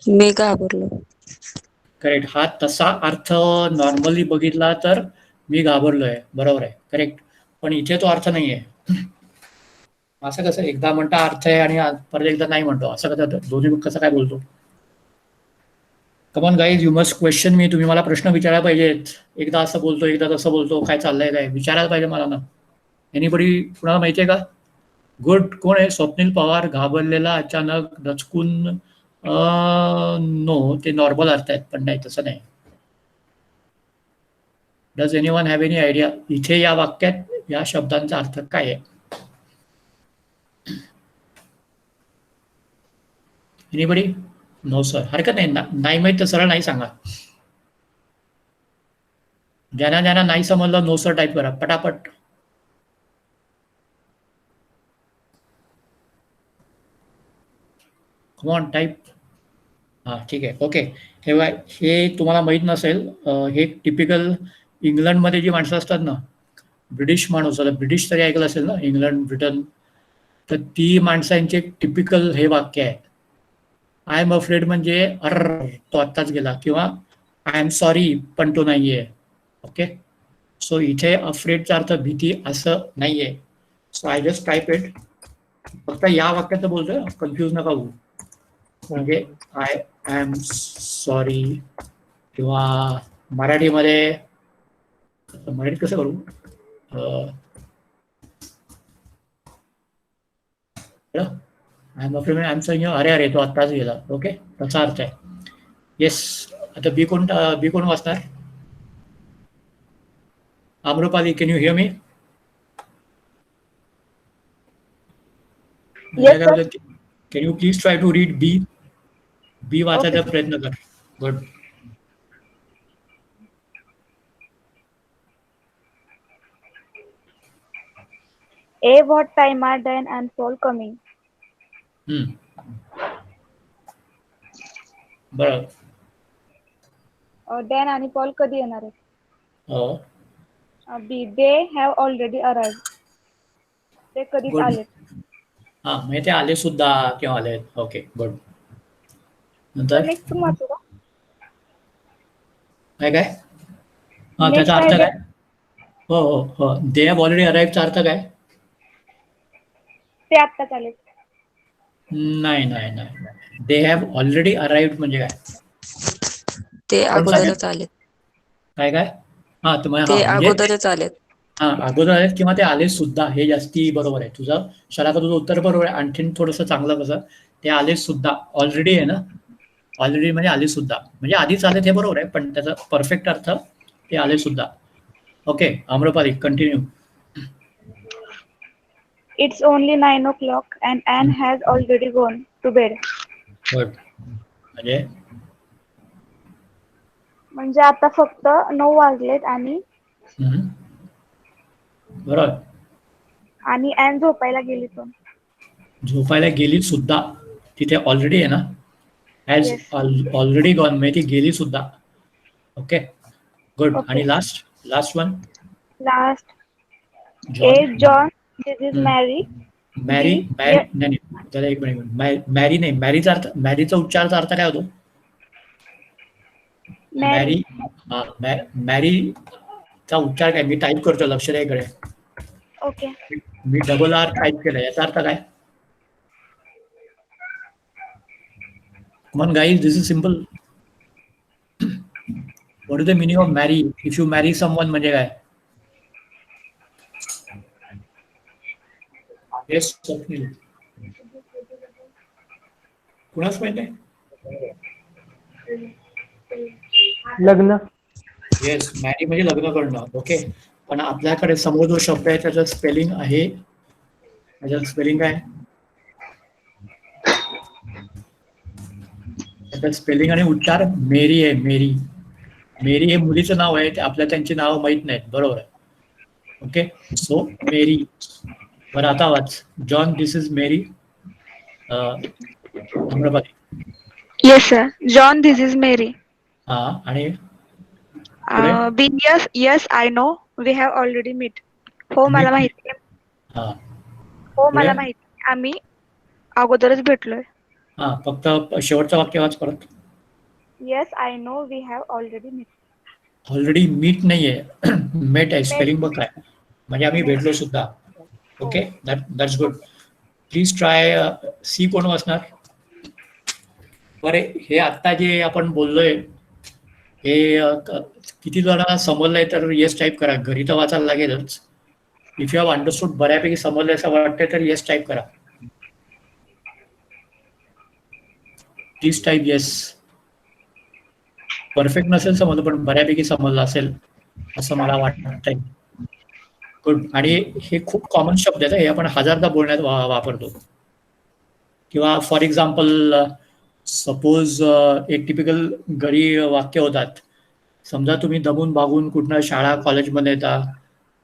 मी घाबरलो. करेक्ट. हा तसा अर्थ नॉर्मली बघितला तर मी घाबरलोय, बरोबर आहे, करेक्ट. पण इथे तो अर्थ नाहीये. असं कसं एकदा म्हणता अर्थ आहे आणि परत एकदा नाही म्हणतो, असं कसं? दोन्ही कसं काय बोलतो? Come on guys, you must question me. तुम्ही मला प्रश्न विचारायला पाहिजेत. एकदा असं बोलतो, एकदा तसं बोलतो, काय चाललंय, काय विचारायला पाहिजे मला ना. एनीबडी, कुणाला माहितीये का? गुड. कोण आहे? स्वप्नील पवार. घाबरलेला, अचानक, दचकून. नो, ते नॉर्मल अर्थ आहेत, पण नाही, तसं नाही. Does anyone have any idea? इथे या वाक्यात या शब्दांचा अर्थ काय आहे? एनीबडी? No sir. हरकत नाही. नाही माहित तर सरळ नाही सांगा. ज्यांना ज्यांना नाही समजलं नो सर टाईप करा पटापट. Come on type. हां, ठीक आहे. ओके. हे तुम्हाला माहीत नसेल, हे टिपिकल इंग्लंडमध्ये जी माणसं असतात ना, ब्रिटिश माणूस, आता ब्रिटिश तरी ऐकलं असेल ना, इंग्लंड, ब्रिटन, तर ती माणसांचे टिपिकल हे वाक्य आहे. आय एम अफ्रेड म्हणजे तो आत्ताच गेला, किंवा आय एम सॉरी पण तो नाहीये. ओके. सो इथे अफ्रेडचा अर्थ भीती असं नाहीये. So I just type it. फक्त या वाक्यात बोलतोय, कन्फ्यूज नका होऊ. म्हणजे आय एम सॉरी, किंवा मराठीमध्ये कसं करू? I am afraid, I am sorry, अरे तो आत्ताच गेला. ओके, त्याचा अर्थ आहे. येस. आता बी कोण वाचणार? Amrapali, can you hear me? Can you please try to read B? B वाचायचा प्रयत्न कर. Good. A, what time are Dan and Paul coming? बरं. Dan आणि पॉल कधी येणार आहेत? हो. बी, दे हॅव ऑलरेडी अराइव्ड. ते कधीच Good. आलेत. हां, म्हणजे ते आले सुद्धा किंवा आले. Okay, good. नंतर नेक्स्ट वाचू का? काय? हां, त्याचा अर्थ काय? हो. दे हॅव ऑलरेडी अराइव्हचा अर्थ काय? ते आत्ताच आलेत. नाही. दे हॅव ऑलरेडी अराइव्ड म्हणजे काय? ते अगोदरच आलेत. काय? हां, ते म्हणजे अगोदरच आलेत. हां, अगोदर आलेत किंवा ते आले सुद्धा, हे जास्ती बरोबर आहे. तुझं उत्तर बरोबर आहे. आणखीन थोडंसं चांगलं कसं? ते आले सुद्धा. ऑलरेडी आहे ना, ऑलरेडी म्हणजे आले सुद्धा, म्हणजे आधीच आलेत हे बरोबर आहे, पण त्याचा परफेक्ट अर्थ ते आले सुद्धा. Okay. Amrapali, continue. It's only 9 o'clock and Anne has already gone to bed. Good. म्हणजे आता फक्त 9 वाजलेत आणि बरोबर. आणि Anne झोपायला गेली पण. झोपायला गेली सुद्धा, तिथे ऑलरेडी आहे ना, हॅज ऑलरेडी गॉन, म्हणजे ती गेली सुद्धा. Okay, good. आणि last one. John this is Mary. Mary नाही, त्याला एक मिनिट. मॅरी नाही, मॅरीचा अर्थ, मॅरीचा उच्चाराचा अर्थ काय होतो? मॅरीचा उच्चार काय? मी टाईप करतो, लक्ष द्या इकडे. ओके. मी डबल आर टाईप केलं, याचा अर्थ काय? Come on guys, this is simple. What is the meaning of marry? If you marry someone म्हणजे काय? Yes, स्वप्नील. कुणाच माहित आहे? लग्न. येस, मॅरी म्हणजे लग्न करणं. ओके, पण आपल्याकडे समोर जो शब्द आहे त्याचं स्पेलिंग आहे, त्याचं स्पेलिंग काय? त्याचं स्पेलिंग आणि उच्चार मेरी आहे. मेरी हे मुलीचं नाव आहे, आपल्याला त्यांची नावं माहित नाहीत. बरोबर आहे. Okay, so Mary. बरं, आता वाच. John this is Mary. Yes sir. John this is Mary. हा, आणि yes I know we have already meet. हो, मला माहिती आहे. हा, हो, मला माहिती आहे, आम्ही अगोदरच भेटलोय. हा, फक्त शेवटचं वाक्य वाच परत. Yes I know we have already meet. Already meet नाहीये, मेट आहे. स्पेलिंग बघ काय, म्हणजे आम्ही भेटलो सुद्धा. Okay, that's good. Please try. C कोण वाचणार? बरे, हे आता जे आपण बोललोय हे किती जणांना समजलंय तर येस टाईप करा. घरी तर वाचायला लागेलच. इफ यू हॅव अंडरस्टूड बऱ्यापैकी समजलं असं वाटतं तर येस टाईप करा. Please type yes. परफेक्ट नसेल समजलं पण बऱ्यापैकी समजलं असेल असं मला वाटतंय. गुड. आणि हे खूप कॉमन शब्द आहेत, हे आपण हजारदा बोलण्यात वापरतो. किंवा फॉर एक्झाम्पल सपोज एक टिपिकल घरी वाक्य होतात. समजा तुम्ही दमून भागून कुठनं शाळा कॉलेजमध्ये येता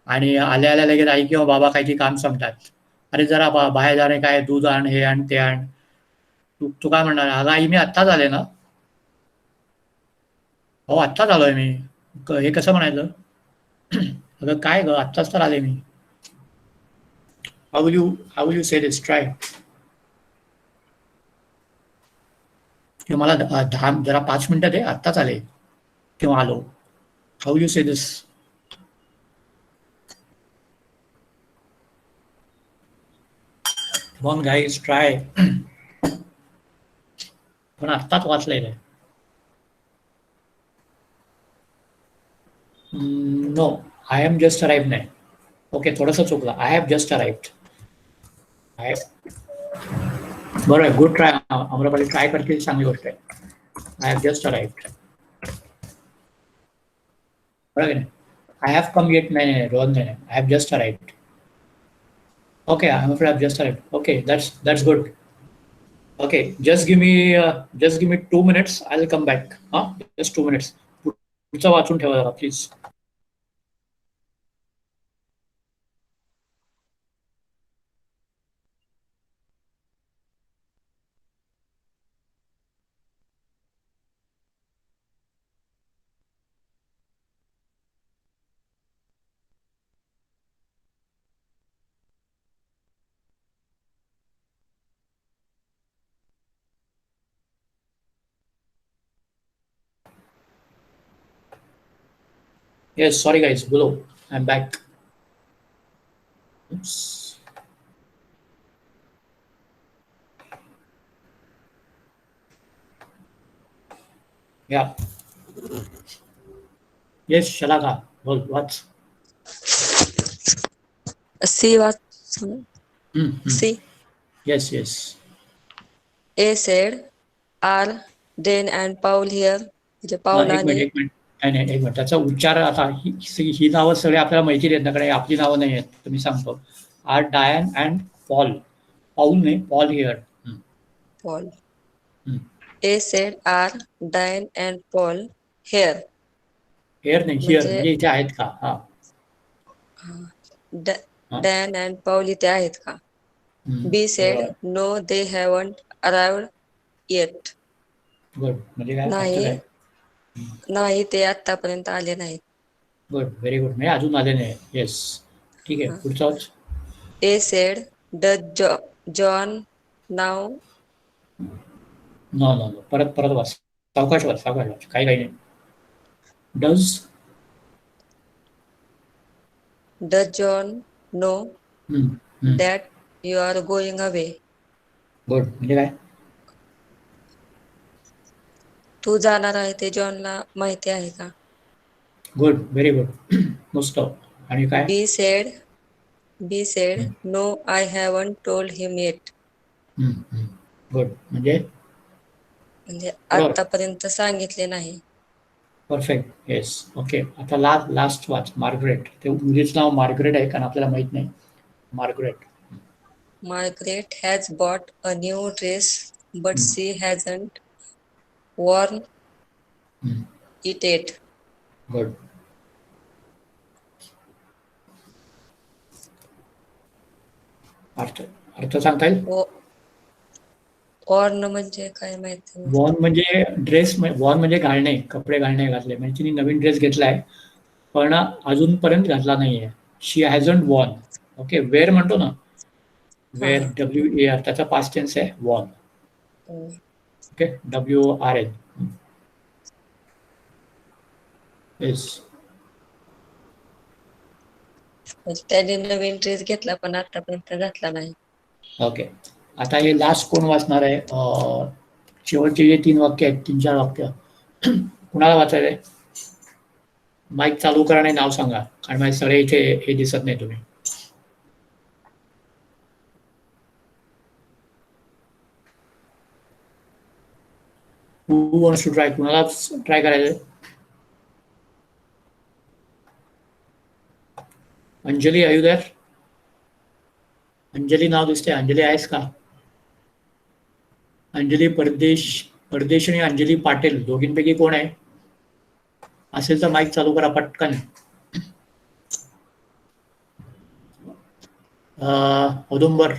आणि आल्या आल्या लगेच आई किंवा बाबा काहीतरी काम सांगतात. अरे जरा बाहेर जाणे, काय दूध आण, हे आण ते आण. तू काय म्हणणार, अगं आई मी आत्ताच आले ना. हो आत्ताच आलोय मी. हे कसं म्हणायचं, अगं काय ग आत्ताच तर आले मी. How will you say this, try. किंवा मला जरा 5 मिनिटं दे, आत्ताच आले किंवा आलो. How will you say this. Come on guys, try. पण आत्ताच वाचलंय. No, I am just arrived नाही. ओके, थोडंसं चुकलं. I have just arrived. बरं आहे, गुड ट्राय. अमरापल्ली ट्राय करते, चांगली गोष्ट आहे. I have just arrived. बरोबर नाही. आय हॅव कम येट नाही, रोहन नाही. I have just arrived. Okay, I'm afraid I've just arrived. Okay, that's good. Okay, just give me 2 minutes. I'll come back. Just 2 minutes. पुढचं वाचून ठेवा जरा please. Yes, sorry guys, below. I'm back. Oops. Yeah. Yes, Shalaka, what? See what? See. Yes. A said, are Dan and Paul here? म्हणजे पाऊल आणि एक minute. त्याचा उच्चार आता ही नावं सगळे आपल्याला माहिती आहेत ना, कारण आपली नावं नाही आहेत. तर मी सांगतो, आर डायन अँड पॉल. पाऊल नाही, Paul here. Paul. A said, are Dan and Paul here? Here नाही, हिअर म्हणजे इथे आहेत का. Dan and Paul इथे आहेत का. B said, no, they haven't arrived yet. Good. म्हणजे काय, नाही ते आतापर्यंत आले नाहीत. Good, very good. म्हणजे अजून आले नाही. येस, ठीक आहे. पुढचाच. A said, does John now? नो. परत वाच. सावकाश वाच. काही नाही. Does John know that you are going away? Good. म्हणजे काय, तू जाणार आहे ते जॉनला माहिती आहे का. Good, very good. मस्त. आणि काय. B said no, I haven't told him yet. Good. म्हणजे आतापर्यंत सांगितले नाही. परफेक्ट. येस. ओके. आता लास्ट वाच. मार्गरेट. ते मुलीचं नाव मार्गरेट आहे, कारण आपल्याला माहित नाही. Margaret has bought a new dress, but she hasn't worn it yet. Good. अर्थ सांगता येईल. वॉर्न म्हणजे काय माहिती. वॉर्न म्हणजे ड्रेस. वॉर्न म्हणजे घालणे, कपडे घालणे, घातले. म्हणजे तिने नवीन ड्रेस घेतलाय पण अजूनपर्यंत घातला नाहीये. शी हॅझंट वॉर्न. ओके. वेअर म्हणतो ना, वेअर, WAR, त्याचा पास्ट टेन्स आहे वॉर्न. ओके. WRN. येस. त्याने नवीन ड्रेस घेतला पण आतापर्यंत घातला नाही. ओके. आता हे लास्ट कोण वाचणार आहे. शेवटचे जे 3 वाक्य आहेत, 3-4 वाक्य कुणाला वाचायचंय. माईक चालू करा आणि नाव सांगा, कारण माझे सगळे इथे हे दिसत नाही तुम्ही. Who wants to try? कुणाला ट्राय करायचंय? Anjali, are you there? Anjali नाव दिसते. अंजली आहेस का? अंजली परदेश आणि अंजली पाटील दोघींपैकी कोण आहे? असेल तर माईक चालू करा पटकन. Audumbar,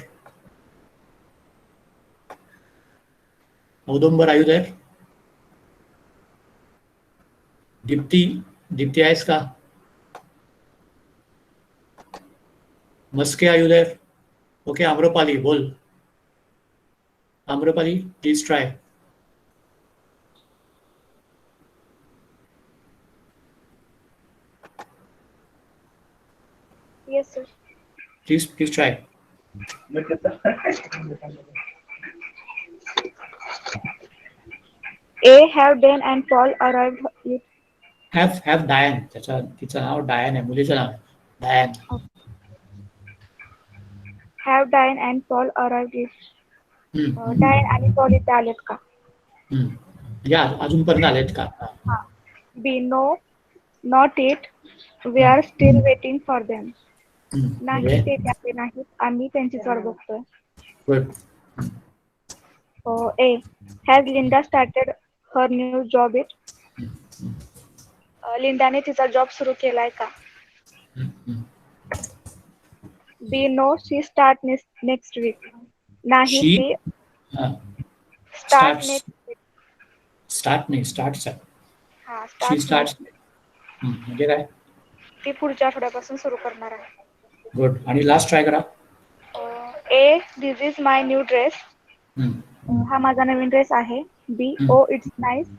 are you there? Dipti आहेस का? Maske, are you there? Okay, Amrapali बोल. Amrapali, please try. Yes, sir. Please try. A. Have Dan and Paul arrived yet? Have Dan. तिचं नाव डायन आहे, मुलीचं नाव डायन. Have Dan and Paul arrived yet? Dan आणि Paul इथे आलेत का? म्हणजे अजूनपर्यंत आलेत का? B. No, not yet. We are still waiting for them. नाही, ते आले नाहीत, आम्ही त्यांचीच वाट बघतोय. Good. A. Has Linda started her new job yet? लिंडाने तिचा जॉब सुरू केलाय का? B. No, she start next week. नाही, ती start next week. स्टार्ट. हा, शी start स्टार्ट. म्हणजे काय? ती पुढच्या आठवड्यापासून सुरू करणार आहे. गुड. आणि लास्ट ट्राय करा. A. This is my new dress. हा माझा नवीन ड्रेस आहे. B. Oh, it's nice.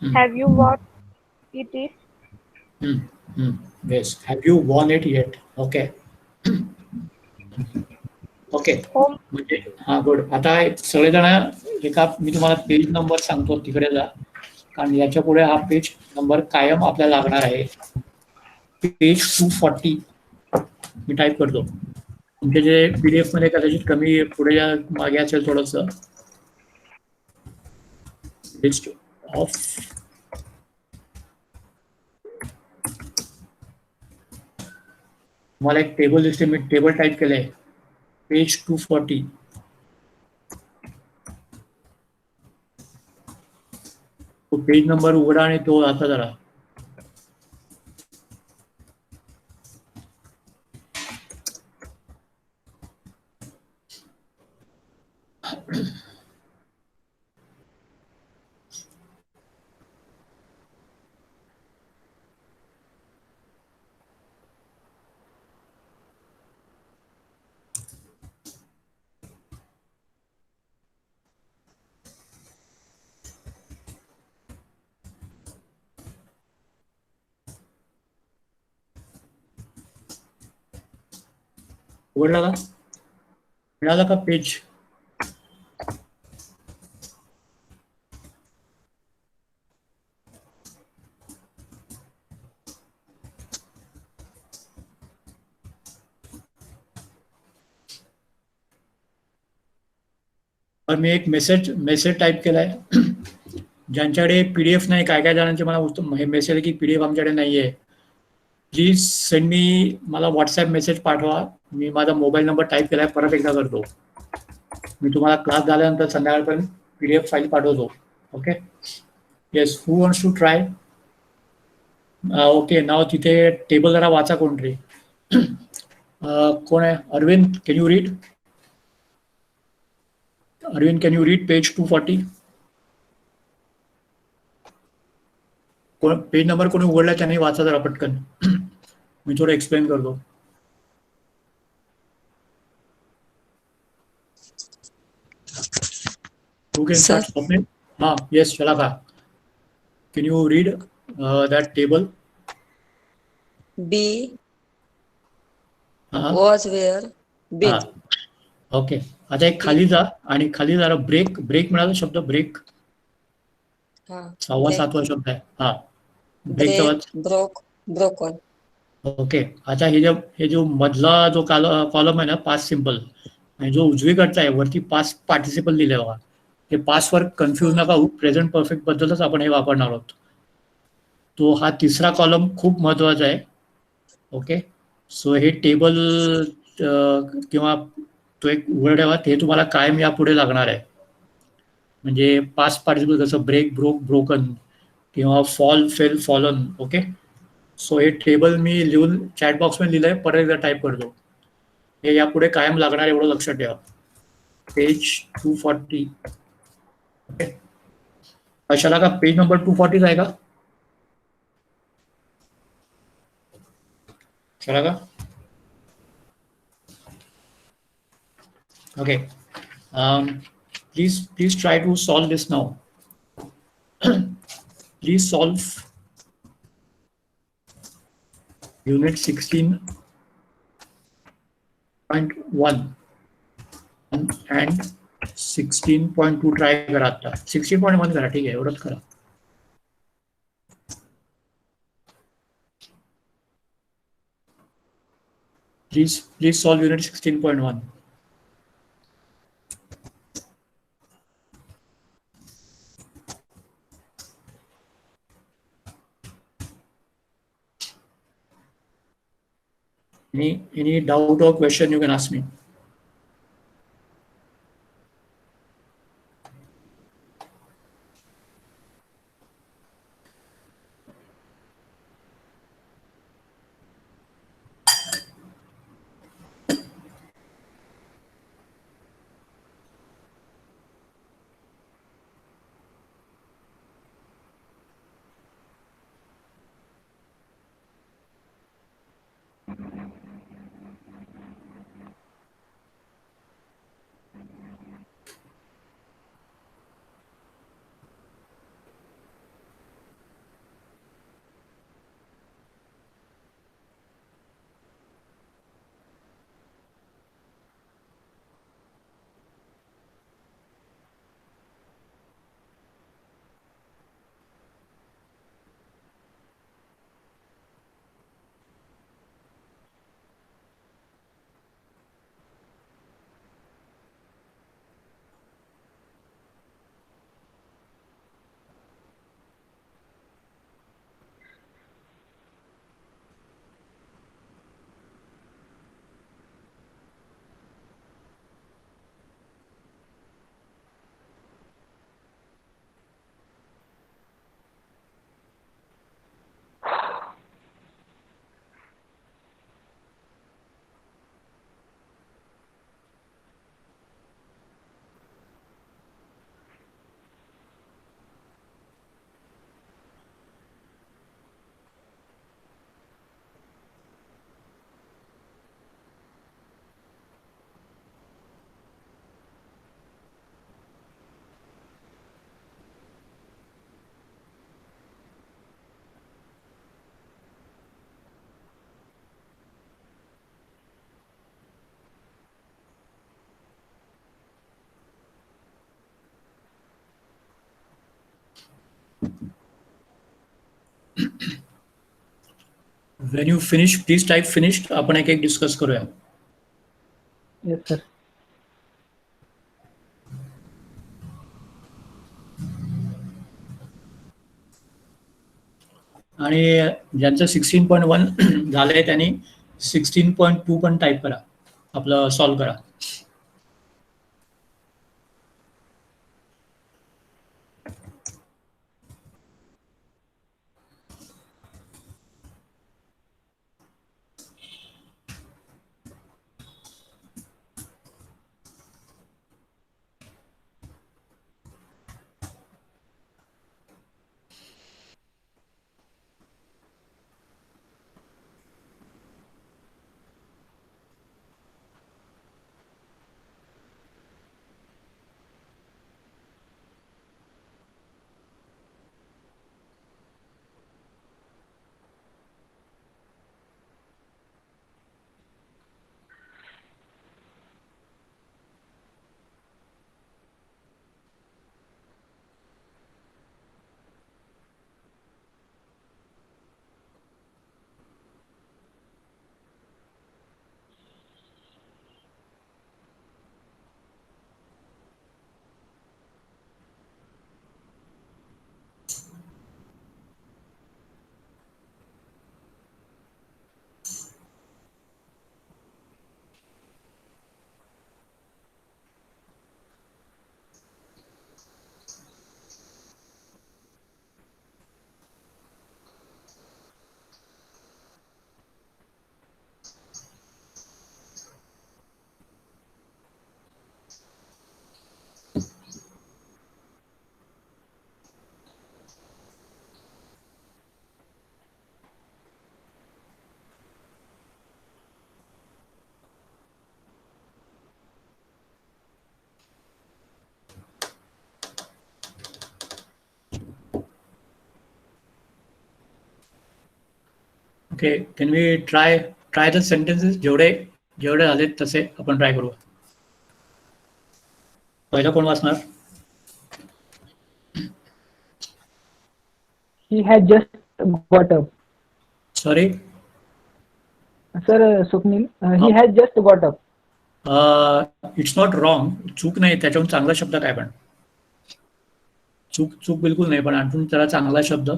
Have you worn it? Yes. Have you worn it yet? Okay. म्हणजे हा, गुड. आता सगळेजण मी तुम्हाला पेज नंबर सांगतो, तिकडे जा, कारण याच्या पुढे हा पेज नंबर कायम आपल्याला लागणार आहे. पेज 240 मी टाईप करतो. तुमचे जे PDF मध्ये कदाचित कमी पुढे मागे असेल थोडस. लिस्ट ऑफ तुम्हाला एक टेबल दिसते, मी टेबल टाईप केलंय. पेज 240. तो पेज नंबर उघडा आणि तो आता जरा उघडला का? मिळाला का पेज? मी एक मेसेज टाईप केलाय. ज्यांच्याकडे PDF नाही, काय जणांचे मला मेसेज की PDF आमच्याकडे नाहीये, प्लीज सेंड मी, मला व्हॉट्सअप मेसेज पाठवा. मी माझा मोबाईल नंबर टाईप केलाय, परत एकदा करतो. मी तुम्हाला क्लास झाल्यानंतर संध्याकाळपर्यंत PDF फाईल पाठवतो. Okay. Yes, who wants to try? Okay, नाव तिथे टेबल जरा वाचा कोणतरी. कोण आहे? Arvind, can you read? Arvind, can you read page 240? Page number कोणी उघडला त्याने वाचा जरा पटकन. मी थोडं एक्सप्लेन करतो. Who can start? Swapnil? Yes, Shalaka. Can you read that table? B was where big. Okay. आता एक खाली जा आणि खाली जरा ब्रेक मिळाला शब्द ब्रेक. 6वा-7वा शब्द आहे. हा, ब्रोकन. ओके. आता हे जो मधला जो कॉलम आहे ना, पास्ट सिंपल, आणि जो उजवीकडचा आहे वरती पास्ट पार्टिसिपल लिहिलंय बघा, हे पास्टवर कन्फ्यूज नका होऊ, प्रेझेंट परफेक्ट बद्दलच आपण हे वापरणार आहोत. तो हा तिसरा कॉलम खूप महत्वाचा आहे. ओके, सो हे टेबल किंवा तो एक वर्ड आहे हे तुम्हाला कायम यापुढे लागणार आहे. म्हणजे पास्ट पार्टिसिपल जसं ब्रेक, ब्रोक, ब्रोकन किंवा fall, fail, fallen. Okay, so हे टेबल मी लिहून चॅट बॉक्समध्ये लिहिलंय, परत एकदा टाईप करतो. हे यापुढे कायम लागणार, एवढं लक्षात ठेवा. पेज 240. ओके, कशाला का पेज नंबर 240 आहे का? चला का? Okay. Please try to solve this now. Please solve unit 16.1 and 16.2 try करा आता. 16.1 करा, ठीक आहे, एवढंच करा. Please solve unit 16.1. Any doubt or question you can ask me. When you finish, please type finished. आपण एक एक डिस्कस करूया. Yes, sir. आणि ज्यांचं 16.1 झालंय त्यांनी 16.2 पण टाईप करा, आपलं सॉल्व करा. Okay, can we try the sentences जेवढे झालेत तसे आपण ट्राय करू. पहिलं कोण वाचणार? He had just got up. Sorry, Sir, Swapnil, he had just got up. It's not wrong. चूक नाही, त्याच्याहून चांगला शब्द काय पण? चूक बिलकुल नाही, पण आणखून त्याला चांगला शब्द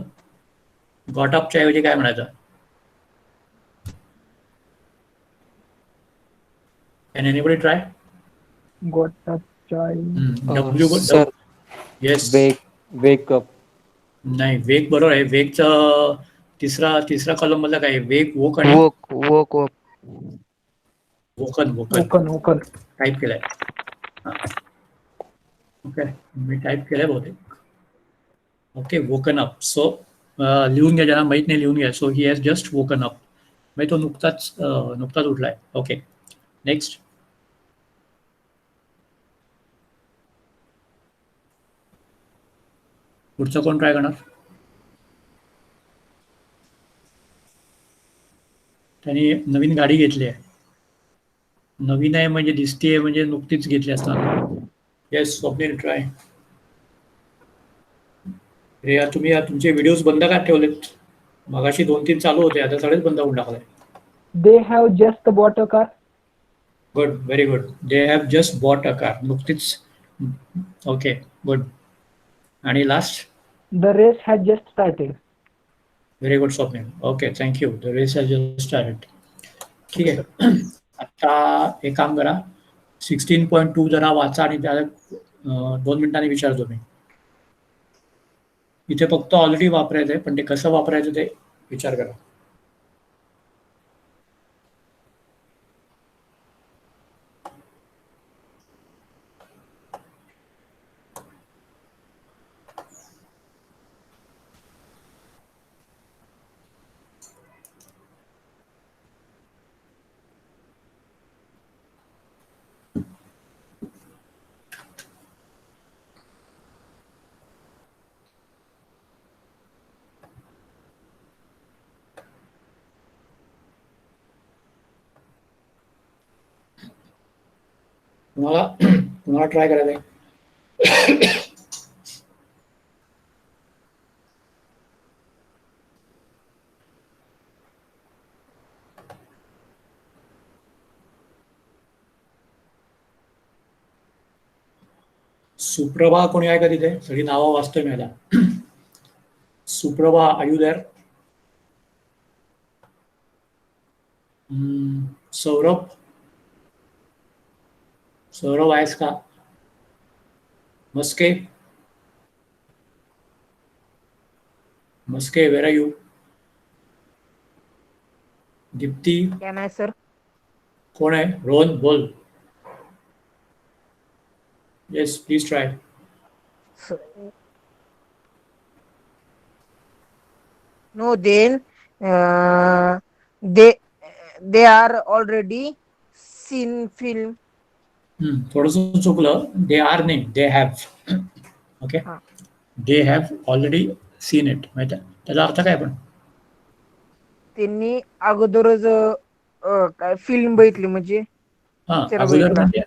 गॉट अपच्या ऐवजी काय म्हणायचं? Can anybody try? Got up, child. W. Yes. Wake up. नाही, वेग बरोबर आहे. वेगचं तिसरा कॉलम मधला काय? वेग, वोक आणि woke up. वोकन टाईप केलंय. ओके, मी टाईप केलंय बहुतेक. Okay, woken up. सो लिहून घ्या, ज्यांना माहित नाही लिहून घ्या. So he has just woken up. म्हणजे तो नुकताच उठलाय. Okay, next. पुढचं कोण ट्राय करणार? त्यांनी नवीन गाडी घेतली आहे. नवीन आहे म्हणजे दिसतीये म्हणजे नुकतीच घेतली असणार. Yes, Swapnil try. तुम्ही तुमचे व्हिडिओज बंद का ठेवलेत? मगाशी 2-3 चालू होते, आता सगळेच बंद होऊन टाकले. They have just bought a car. Good, very good. They have just bought a car. नुकतीच. Okay, good. आणि last? The race had just started. Very good Swapnil. Okay, thank you. The race has just started. ठीक आहे. आता एक काम करा, 16.2 जरा वाचा आणि त्याला 2 मिनिटांनी विचारतो मी. इथे फक्त ऑलरेडी वापरायचं आहे, पण ते कसं वापरायचं ते विचार करा. तुम्हाला ट्राय करायचं आहे. सुप्रभा कोणी आहे का तिथे? सगळी नावं वाचतोय मी आता. Suprabha, are you there? Saurabh आहेस का? Maske, where are you? Dipti Can I, sir? कोण आहे? रोहन, बोल. Yes, please try. No, then they are already seen film. थोडस चुकलं. दे आर नाही, they have. Okay, they have already seen it. माहिती आहे त्याचा अर्थ काय? पण त्यांनी अगोदरच काय फिल्म बघितली म्हणजे picture अगोदर बघितला. म्हणजे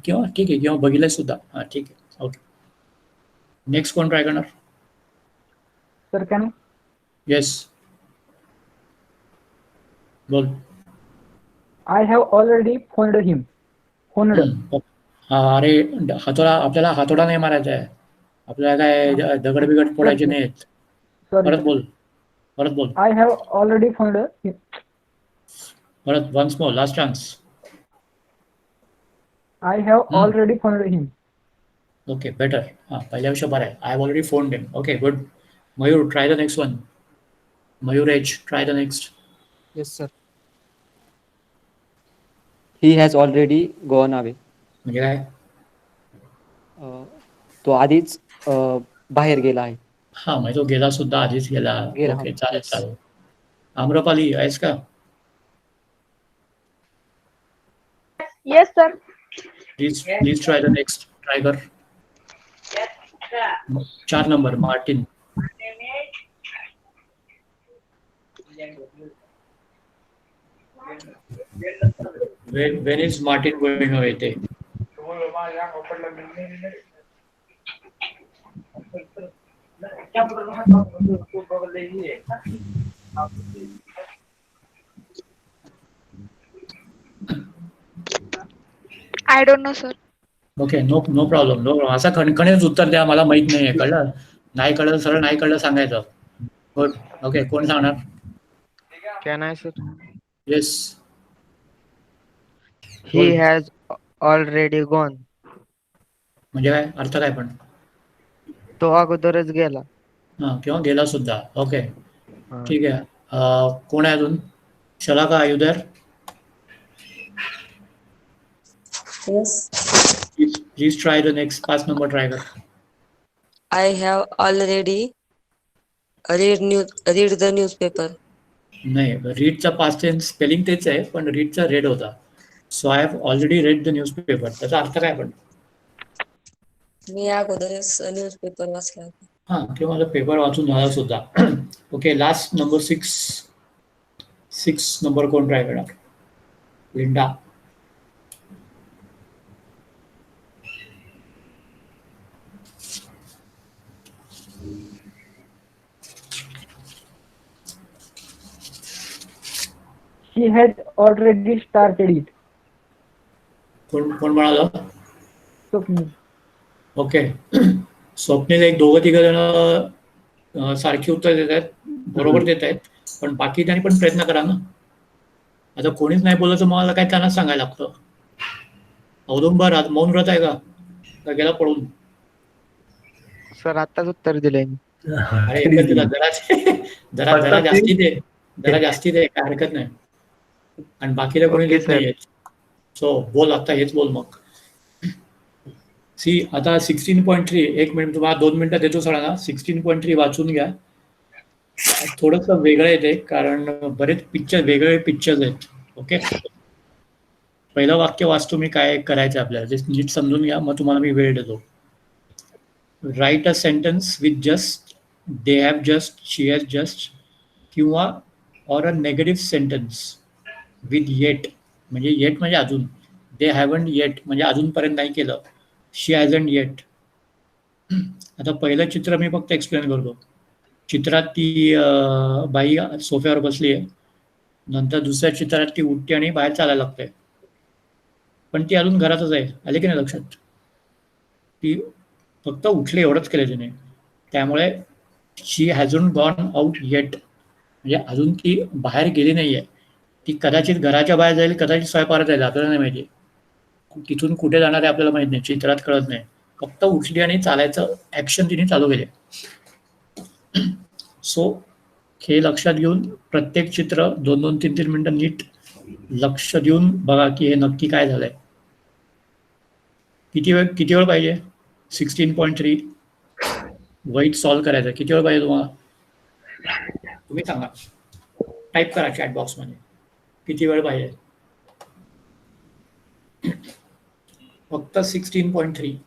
किंवा ठीक आहे, किंवा बघितलंय सुद्धा. ठीक आहे. ओके, नेक्स्ट कोण ट्राय करणार? Sir, can I? येस, बोल. I have already phoned him. Phoned. अरे आपल्याला हातोडा नाही मारायचा आहे. आपल्याला काय दगड बिगड फोडायचे नाहीत. परत बोल. I have already phoned him. परत, once more, last chance. I have already phoned him. Okay, better. पहिल्यापेक्षा बरं आहे. I have already phoned him. Okay, good. Mayur, try the next one. Mayur H, try the next. Yes sir. He has already gone away. म्हणजे काय? तो आधीच बाहेर गेला आहे. म्हणजे तो गेला सुद्धा, आधीच गेला. ओके, चालेल. आम्रपाली आहेस का? Yes sir. Please try the next. Try कर. 4 number, Martin. When is Martin going away? ते I don't know, sir. Okay, no no problem, no problem. असं खणखणीत उत्तर द्या, मला माहित नाहीये. कळलं? नाही कळलं सरळ नाही कळलं सांगायचं. गुड. ओके, कोण सांगणार? Can I, sir? Yes. He has already gone. म्हणजे काय अर्थ काय पण? तो अगोदरच गेला. हा, किंवा गेला सुद्धा. ओके, हा. ठीक आहे. कोण आहे अजून? Shalaka, are you there? Yes. Please try the next 5 number try कर. I have already read the newspaper. नाही, रीडचा पास्ट टेन्स स्पेलिंग तेच आहे, पण रीडचा रेड होता. So I have already read the newspaper. त्याचा अर्थ काय पण? मी अगोदरच न्यूजपेपर वाचला. हा, किंवा माझा पेपर वाचून झाला सुद्धा. ओके, लास्ट नंबर 6 नंबर कोण ट्राय करणार? Linda. She had already started it. कोण कोण म्हणाला? स्वप्नील. ओके. स्वप्नील एक दोघं तिघ जण सारखी उत्तर देत आहेत, बरोबर देत आहेत, पण बाकी त्यांनी पण प्रयत्न करा ना. आता कोणीच नाही बोललं तर मला काय त्यांना सांगायला लागतं. औदुंबर आज मौन व्रत आहे का गेला पळून? सर आताच उत्तर दिलंय मी. अरे एकच दिला. जरा जरा जास्ती दे, जरा जास्ती दे, काय हरकत नाही. आणि बाकीला कोणी ओके, देत नाहीये. सो बोल, आता हेच बोल मग. सी आता 16.3, 1 मिनिट तुम्हाला 2 मिनिटं देतो सगळ्यांना. 16.3 वाचून घ्या. थोडस वेगळं येते कारण बरेच वेगवेगळे पिक्चर्स आहेत. ओके, पहिलं वाक्य वाचतो मी, काय करायचं आपल्याला जे नीट समजून घ्या, मग तुम्हाला मी वेळ देतो. Write a sentence with just, they have just, she has just, किंवा or a negative sentence with yet, म्हणजे येट म्हणजे अजून, दे हॅवंट येट म्हणजे अजूनपर्यंत नाही केलं, शी हॅझंट येट. आता पहिलं चित्र मी फक्त एक्सप्लेन करतो. चित्रात ती बाई सोफ्यावर बसली आहे. नंतर दुसऱ्या चित्रात ती उठते आणि बाहेर चालायला लागते, पण ती अजून घरातच आहे. आले की नाही लक्षात? ती फक्त उठली एवढंच केलं तिने. त्यामुळे शी हॅझंट गॉन आउट येट म्हणजे अजून ती बाहेर गेली नाहीये. ती कदाचित घराच्या बाहेर जाईल, कदाचित स्वयंपाकात जाईल, आपल्याला नाही माहिती. तिथून कुठे जाणार आहे आपल्याला माहित नाही, चित्रात कळत नाही. फक्त उठली आणि चालायचं ऍक्शन तिने चालू केले. सो हे लक्षात घेऊन प्रत्येक चित्र 2-2, 3-3 मिनिटं नीट लक्ष देऊन बघा की हे नक्की काय झालंय. किती वेळ पाहिजे? 16.3 वाईट सॉल्व्ह करायचं किती वेळ पाहिजे तुम्हाला? तुम्ही सांगा, टाईप करा चॅट बॉक्स मध्ये किती वेळ पाहिजे. फक्त 16.3.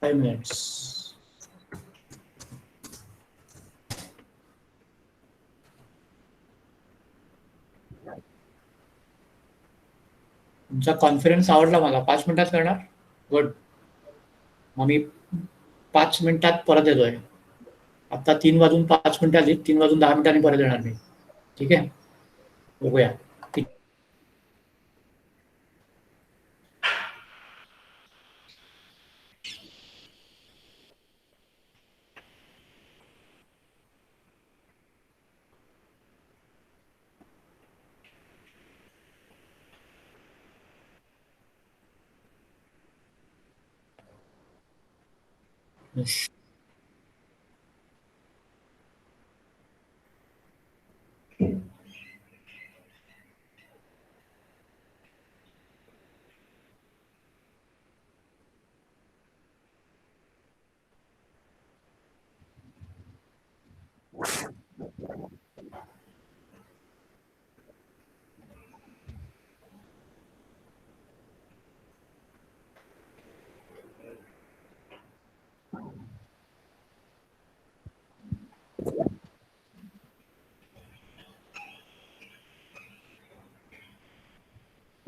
Five minutes. तुमचा कॉन्फिडन्स आवडला मला. 5 मिनिटात करणार? गुड. मग मी 5 मिनिटात परत येतोय. आता 3 वाजून 5 मिनिटं आली, 3 वाजून 10 मिनिटांनी परत येणार मी. ठीक आहे, बघूया. Yes.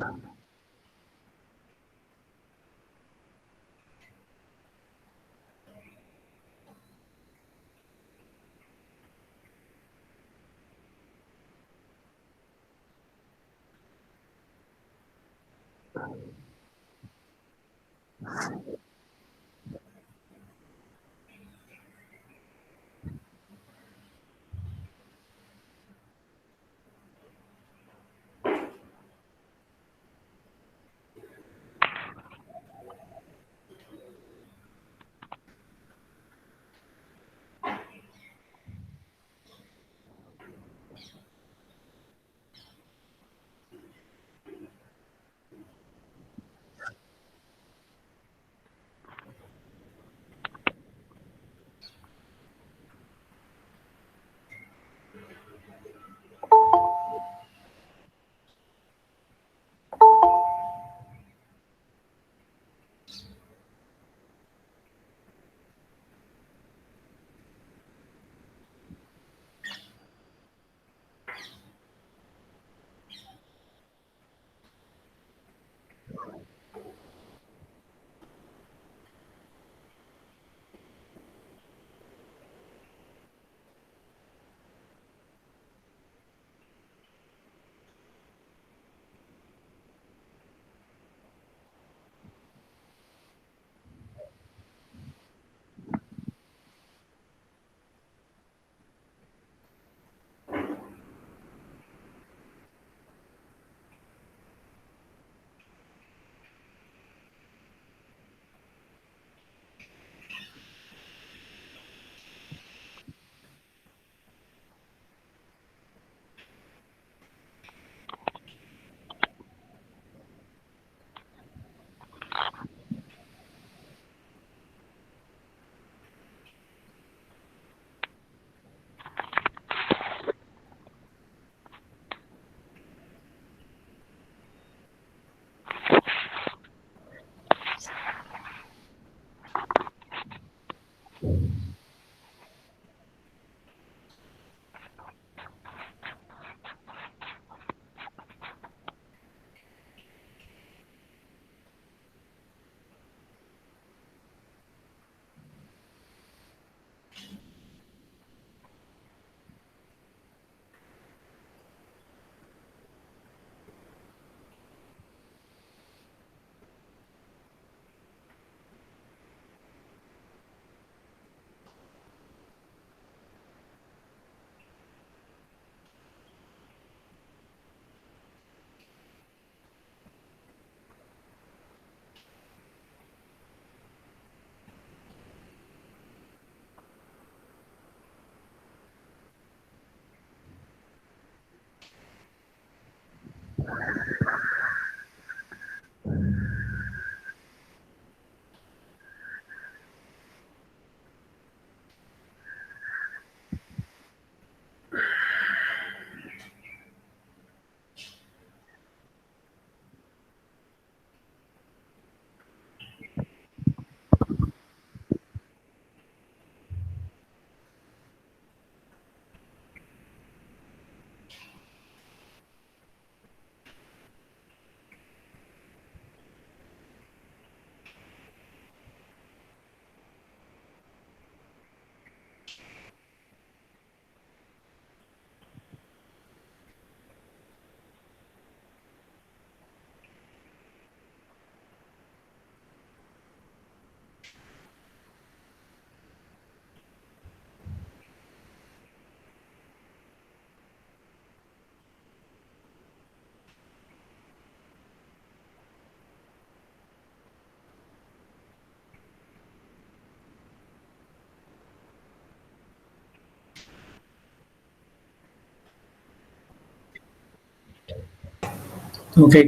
Okay,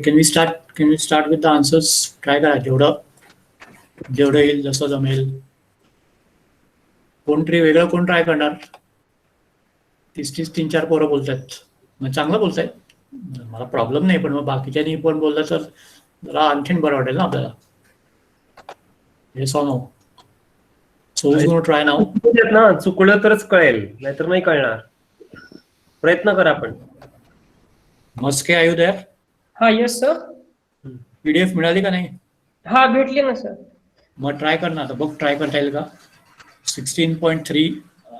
can we start with the answers? Try करा जेवढं येईल जसं जमेल. कोणतरी वेगळं कोण ट्राय करणार? 3-4 पोरं बोलतायत. मग चांगलं बोलतायत. मला प्रॉब्लेम नाही, पण मग बाकीच्यांनी पण बोललं तर जरा आणखीन बरं वाटेल ना आपल्याला. Yes or no? So who's going to try now? ना चुकलं तरच कळेल, नाहीतर नाही कळणार. प्रयत्न करा आपण. Maske, are you there? Yes, sir. PDF मिळाली का नाही? हा भेटली ना सर. मग ट्राय कर ना आता, बघ ट्राय करता येईल का? 16.3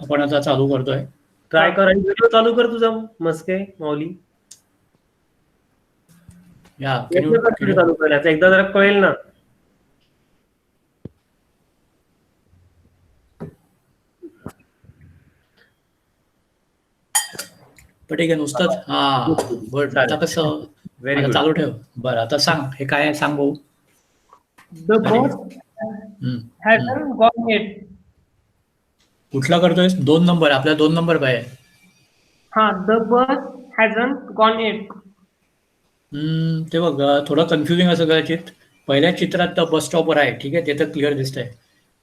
आपण आता चालू करतोय. ट्राय कर आणि व्हिडिओ चालू कर तुझा मस्के माऊली. या चालू करायचं एकदा जरा कळेल ना. ठीक आहे नुसतंच. हा बरं, आता कसं व्हेरी चालू ठेव. बरं आता सांग, हे काय आहे सांग भाऊ. The bus हॅजंट gone eight. कुठला करतोय? 2 नंबर, आपल्या 2 नंबर काय आहे? हा, द बस हॅजंट गॉन येट. ते बघ थोडं कन्फ्युजिंग असं कदाचित. पहिल्या चित्रात तर बस स्टॉपवर आहे, ठीक आहे, ते तर क्लिअर दिसतंय.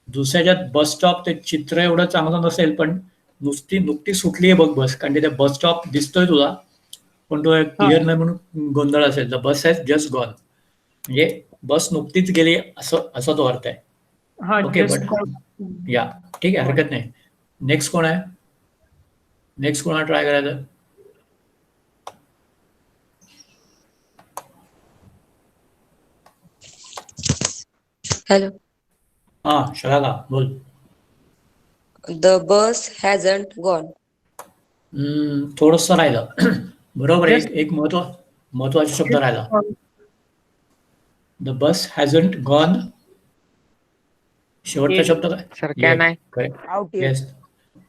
दुसऱ्याच्यात बस स्टॉप ते चित्र एवढं चांगलं नसेल, पण नुकती सुटली आहे बघ बस, कारण तिथे बस स्टॉप दिसतोय तुला, पण तो क्लिअर नाही म्हणून गोंधळ असेल. The bus has just gone म्हणजे बस नुकतीच गेली असं तो अर्थ आहे. ओके, बट या ठीक आहे, हरकत नाही. नेक्स्ट कोण आहे? नेक्स्ट कोणाला ट्राय करायचं? हॅलो. हा शलाका बोल. The bus हॅजंट gone. थोडंसं राहिलं. बरोबर आहे. एक महत्वाचा शब्द राहिला. The bus हॅजंट gone. शेवटचा शब्द काय? सर कॅन आहे. Yes,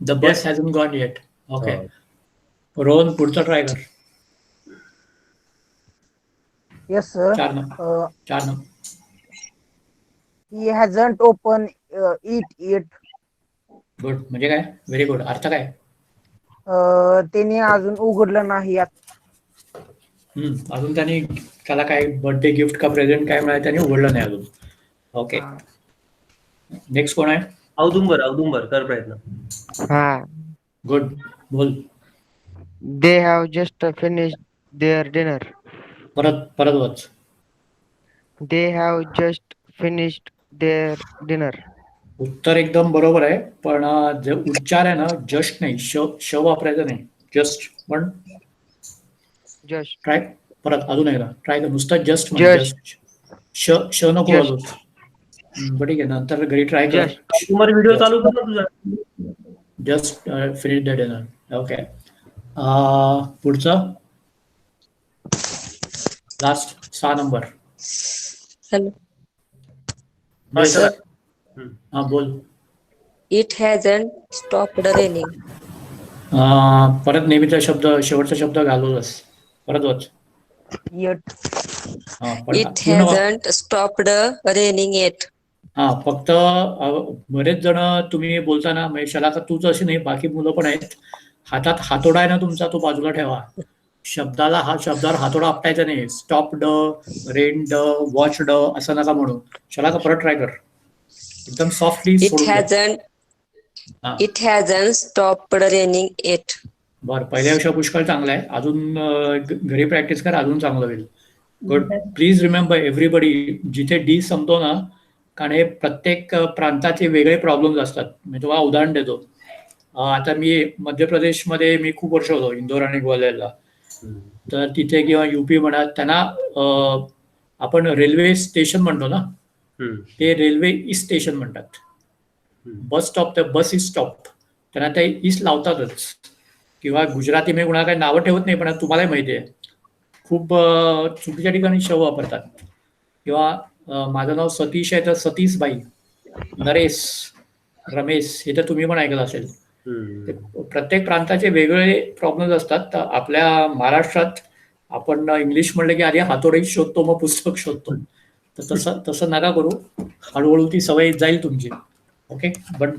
the bus हॅजंट gone eight. Okay Rohan, पुढचा ट्राय कर. Yes sir. 4 number. He हॅजंट open it it. Good, म्हणजे काय? Very good. अर्थ काय? त्यांनी अजून उघडलं नाही. अजून त्याला काय बर्थडे गिफ्ट का प्रेझेंट काय मिळालं त्याने उघडलं नाही अजून. ओके, नेक्स्ट कोण आहे? औदुंबर कर प्रयत्न. हा. गुड, बोल. They have just finished their dinner. परत वाच. They have just finished their dinner. उत्तर एकदम बरोबर आहे, पण जे उच्चार आहे ना, जस्ट नाही, श वापरायचं नाही, जस्ट. पण जस्ट ट्राय परत अजून एकदा ट्राय कर. नुसतं जस्ट श नको घालू. बरं ठीक आहे, नंतर घरी ट्राय कर. तुम्हाला व्हिडिओ चालू कर ना तुझा. Just finish the dinner. Okay, पुढचं लास्ट 6 नंबर. हॅलो. हा बोल. It hasn't stopped raining. परत नेहमीचा शब्द, शेवटचा शब्द घालवलंस. परत वाच. It hasn't stopped raining yet. हा, फक्त बरेच जण तुम्ही बोलताना म्हणजे शलाका तूच अशी नाही, बाकी मुलं पण आहेत. हातात हातोडा आहे ना तुमचा, तो बाजूला ठेवा. शब्दावर हातोडा आपटायचा नाही. स्टॉप्ड, रेन्ड, वॉचड असं नका म्हणू. शलाका परत ट्राय कर. एकदम softly. It hasn't stopped raining eight. बरं, पहिल्यापेक्षा पुष्कळ चांगला आहे. अजून घरी प्रॅक्टिस कर, अजून चांगलं होईल. गुड. प्लीज रिमेंबर एव्हरीबडी, जिथे डी संपतो ना, कारण हे प्रत्येक प्रांताचे वेगळे प्रॉब्लेम्स असतात. मी तुम्हाला उदाहरण देतो. आता मी मध्य प्रदेशमध्ये मी खूप वर्ष होतो, इंदोर आणि ग्वालियरला. तर तिथे किंवा UP म्हणा, त्यांना आपण रेल्वे स्टेशन म्हणतो ना, ते रेल्वे इस्ट स्टेशन म्हणतात. बस स्टॉप तर बस इज स्टॉप, त्यांना ते इस्ट लावतातच. किंवा गुजराती मी कुणाला काही नावं ठेवत नाही, पण तुम्हालाही माहिती आहे खूप चुकीच्या ठिकाणी शव वापरतात. किंवा माझं नाव सतीश आहे तर सतीशबाई, नरेश, रमेश, हे तर तुम्ही पण ऐकलं असेल. प्रत्येक प्रांताचे वेगवेगळे प्रॉब्लेम्स असतात. तर आपल्या महाराष्ट्रात आपण इंग्लिश म्हणलं की आधी हातोडी शोधतो, मग पुस्तक शोधतो. तर तसं नका करू. हळूहळू ती सवय जाईल तुमची. Okay, but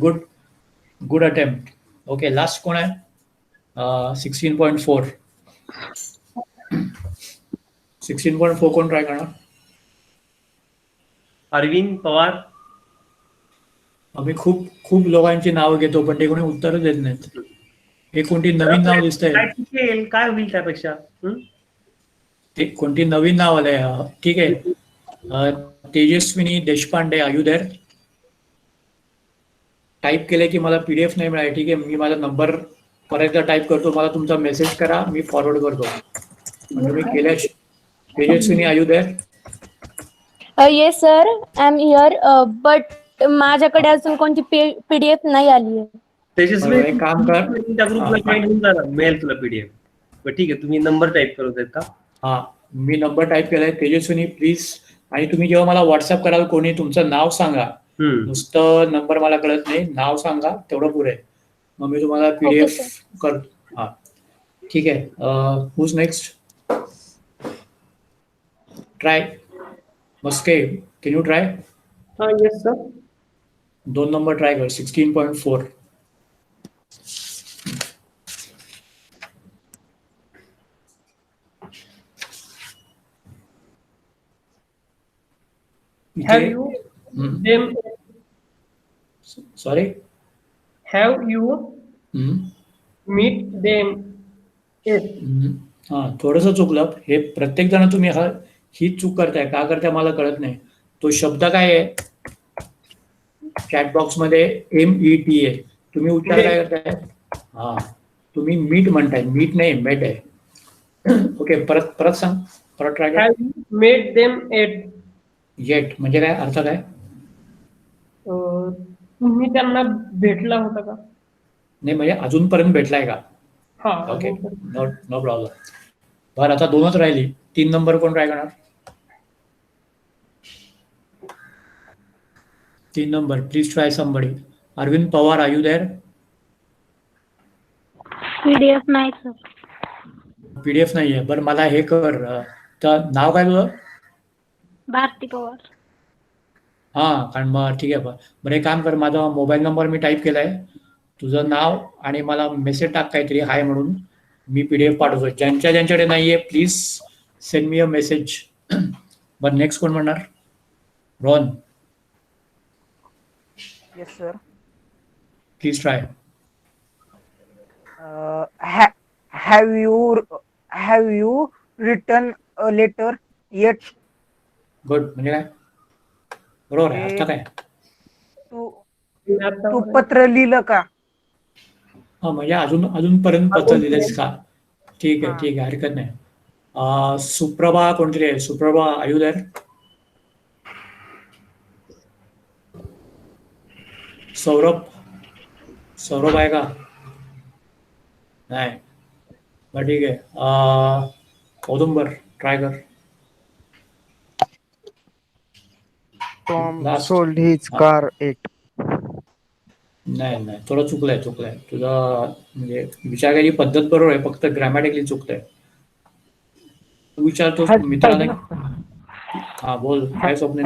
good attempt. Okay, last कोण आहे? 16.4. 16.4 कोण ट्राय करणार? अरविंद पवार. आम्ही खूप लोकांची नावं घेतो, पण ते कोणी उत्तरच देत नाहीत. हे कोणती नवीन नाव दिसतंय? काय होईल त्यापेक्षा? ते कोणती नवीन नाव आलंय? ठीक आहे, Tejaswini Deshpande. Are you there? Type केले की मला PDF नाही मिळाली. ठीक आहे, मी माझा नंबर परत टाईप करतो, मला तुमचा मेसेज करा, मी फॉरवर्ड करतो. म्हणजे मी केल्या. Tejaswini, are you there? Yes sir, I am here, but माझ्याकडे अजून कोणती पीडीएफ नाही आली आहे. तेजस्वी एक काम कर. त्या ग्रुपला जॉईन होऊन जा ना, मिळेल तुला पीडीएफ. ठीक आहे, तुम्ही नंबर टाईप करू देत का? हा, मी नंबर टाईप केलाय. तेजस्विनी प्लीज. आणि तुम्ही जेव्हा मला व्हॉट्सअप कराल कोणी, तुमचं नाव सांगा. नुसतं नंबर मला कळत नाही, नाव सांगा तेवढं पुरे. मग मी तुम्हाला पीडीएफ करतो. हा ठीक आहे. Who's next? Try Maske, can you try? Yes sir. 2 नंबर ट्राय कर. 16.4. Have you them? Sorry? Have you meet them? Yes. हा, थोडंसं चुकलं हे. प्रत्येक जण तुम्ही ही चूक करताय. का करताय मला कळत नाही. तो शब्द काय आहे चॅटबॉक्स मध्ये? META. तुम्ही उच्चार काय करताय? हा, तुम्ही मीट म्हणताय. मीट नाही, मेट आहे. ओके, परत सांग. परत ट्राय कर. Have you met them at? Eight म्हणजे काय? अर्थ काय? तुम्ही त्यांना भेटला होता का? नाही, म्हणजे अजूनपर्यंत भेटलाय का? हा. Okay, no problem. बरं, आता 2च राहिली. 3 नंबर कोण ट्राय करणार? 3 नंबर, please try somebody. Arvind Pawar, are you there? PDF नाही सर. पीडीएफ नाहीये. बरं, मला हे कर. तर नाव काय तुझं? भारती पवार. हा, कारण मग ठीक आहे. बरं, एक काम कर. माझा मोबाईल नंबर मी टाईप केलाय. तुझं नाव आणि मला मेसेज टाक काहीतरी हाय म्हणून. मी पीडीएफ पाठवतो. ज्यांच्याकडे नाहीये please send me a message. बरं, नेक्स्ट कोण म्हणणार? Rohan, yes sir. Please try. Have you return a letter yet? Good म्हणजे काय? बरोबर आहे. आता काय? तू पत्र लिहिलं का? हा, म्हणजे अजूनपर्यंत पत्र लिहिलेस का? ठीक आहे, ठीक आहे, हरकत नाही. सुप्रभा कोणतरी आहे. Suprabha, are you there? Saurabh आहे का? नाही. बरं, ठीक आहे. औदुंबर ट्राय कर. Tom sold his car at. नाही, थोडं चुकलंय. तुझा म्हणजे विचार करायची पद्धत बरोबर आहे, फक्त ग्रॅमॅटिकली चुकतंय. तू विचारतो मित्राने. हा, बोल. काय स्वप्न?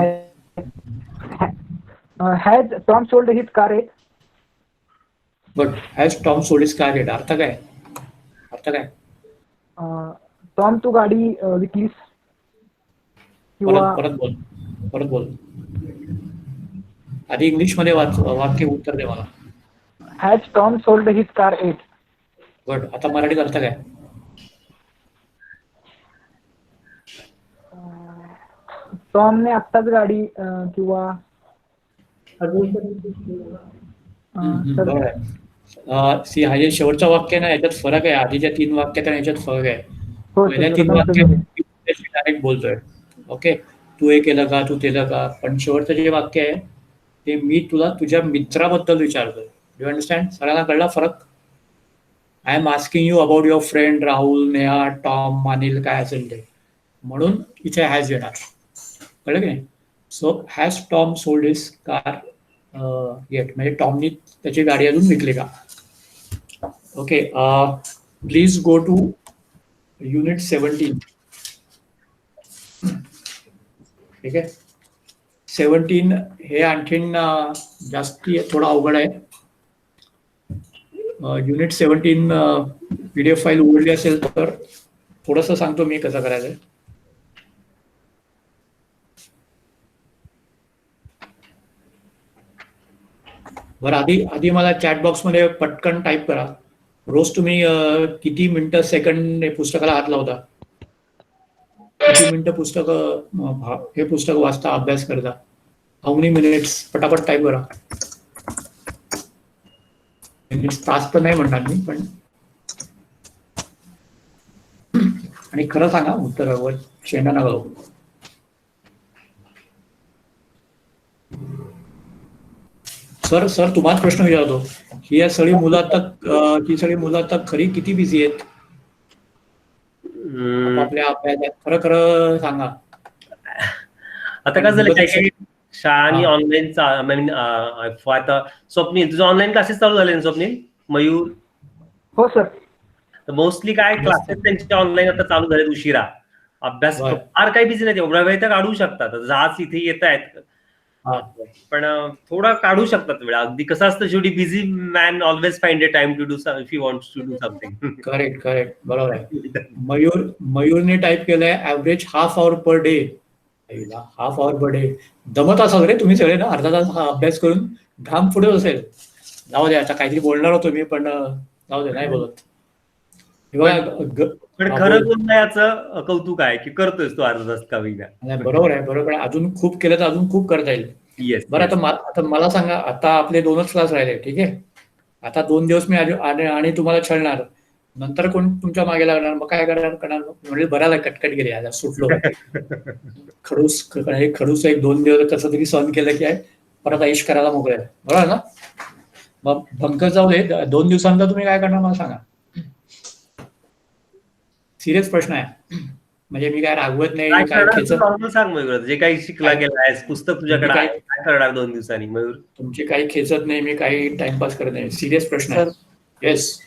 Has Tom sold his car eight? But has Tom sold his car eight अर्थ काय? टॉम, तू गाडी विकलीस? किंवा परत बोल. आधी इंग्लिश मध्ये वाक्य उत्तर दे मला. Has Tom sold his car eight? Good. आता मराठीत अर्थ काय? टॉमने आत्ताच गाडी किंवा हा जे शेवटचं वाक्य ना, याच्यात फरक आहे. आधीच्या 3 वाक्यात आणि याच्यात फरक आहे. पहिल्या 3 वाक्यात डायरेक्ट बोलतोय. ओके, तू हे केलं का, तू केलं का. पण शेवटचं जे वाक्य आहे ते मी तुला तुझ्या मित्राबद्दल विचारतोय. Do understand? सगळ्यांना कळला फरक? I am asking you about your friend Rahul, Neha, Tom, Anil, काय असेल ते. म्हणून इथे हॅज येणार. कळलं की नाही? So has Tom sold his car yet म्हणजे टॉमनी त्याची गाडी अजून विकली का? Okay, please go to unit 17. ठीक आहे. 17 हे आणखीन जास्ती थोडं अवघड आहे. युनिट 17 PDF फाईल उघडली असेल तर थोडंसं सांगतो मी कसं करायचं. बरं, आधी मला चॅट बॉक्स मध्ये पटकन टाईप करा. रोज तुम्ही किती मिनिटं सेकंड पुस्तकाला हात लावता? किती मिनिटं हे पुस्तक वाचता, अभ्यास करता? How many minutes? पटापट टाईप करा. तास तर नाही म्हणणार मी, पण आणि खरं सांगा उत्तरावर शेंडा नका लावू. सर तुम्हाला प्रश्न विचारतो, ही सगळी मुलं आता खरी किती बिझी आहेत आपल्या अभ्यासात? खरं खरं सांगा. आता कसं झालं, काही काही शाळांनी ऑनलाईन आता स्वप्नील, तुझं ऑनलाईन क्लासेस चालू झाले ना स्वप्नील? मयूर? हो सर. मोस्टली काय क्लासेस त्यांचे ऑनलाईन आता चालू झाले उशिरा. अभ्यास फार काही बिझी नाही, एवढा वेळ तर काढू शकतात. आज इथे येत आहेत पण थोडा काढू शकतात वेळ. अगदी कसं असतं, शेवटी busy man always find a time to do if he wants to do something. Correct बरोबर आहे. मयूरने टाईप केलंय average half hour per day. Half hour per day दमत असाल रे तुम्ही सगळे ना, अर्धा तास हा अभ्यास करून घाम पुढे असेल. जाऊ दे, आता काहीतरी बोलणार होतो मी पण जाऊ दे, नाही बोलत. पण खरं बोलण्याचं कौतुक आहे की करतोयस तू अर्धा तास का विना. बरोबर आहे. अजून खूप केलं तर अजून खूप करता येईल. येस. बरं, आता मला सांगा, आता आपले 2च क्लास राहिले, ठीक आहे? आता 2 दिवस मी आणि तुम्हाला छळणार, नंतर कोण तुमच्या मागे लागणार, मग काय करणार? म्हणजे बऱ्याला कटकट गेली, आता सुटलो. खडूस 1-2 दिवस कसं तरी सहन केलं की आहे, परत ऐश करायला मोकळे, बरोबर ना? मग भंकर जाऊ दे, 2 दिवसांचा तुम्ही काय करणार मला सांगा. सिरियस प्रश्न आहे, म्हणजे मी काय रागवत नाही. काय सांग मयूर, जे काही शिकला गेला आहेस, पुस्तक तुझ्याकडे आहे, काय करणार 2 दिवसांनी मयूर? तुमची काही खेचत नाही, मी काही टाइमपास करत नाही. सिरियस प्रश्न आहे. येस,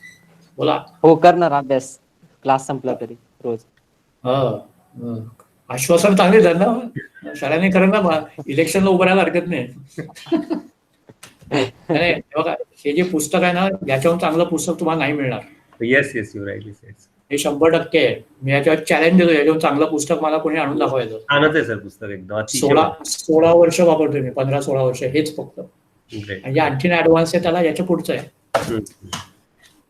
बोला. हो, करणार अभ्यास, क्लास संपला तरी रोज. आश्वासन चांगले झालं ना, शाळाने खरं ना, इलेक्शनला उभं राहायला हरकत नाही. बघा, हे जे पुस्तक आहे ना, याच्याहून चांगलं पुस्तक तुम्हाला नाही मिळणार. Yes you right. हे 100% आहे. मी याच्यावर चॅलेंज देतो, याच्यावर चांगलं पुस्तक मला कोणी आणून दाखवायचं. आणत आहे सर पुस्तक एकदम. 16 वर्ष वापरतोय मी, 15-16 वर्ष हेच फक्त. म्हणजे आणखीन ऍडव्हान्स आहे त्याला, याच्या पुढचं आहे.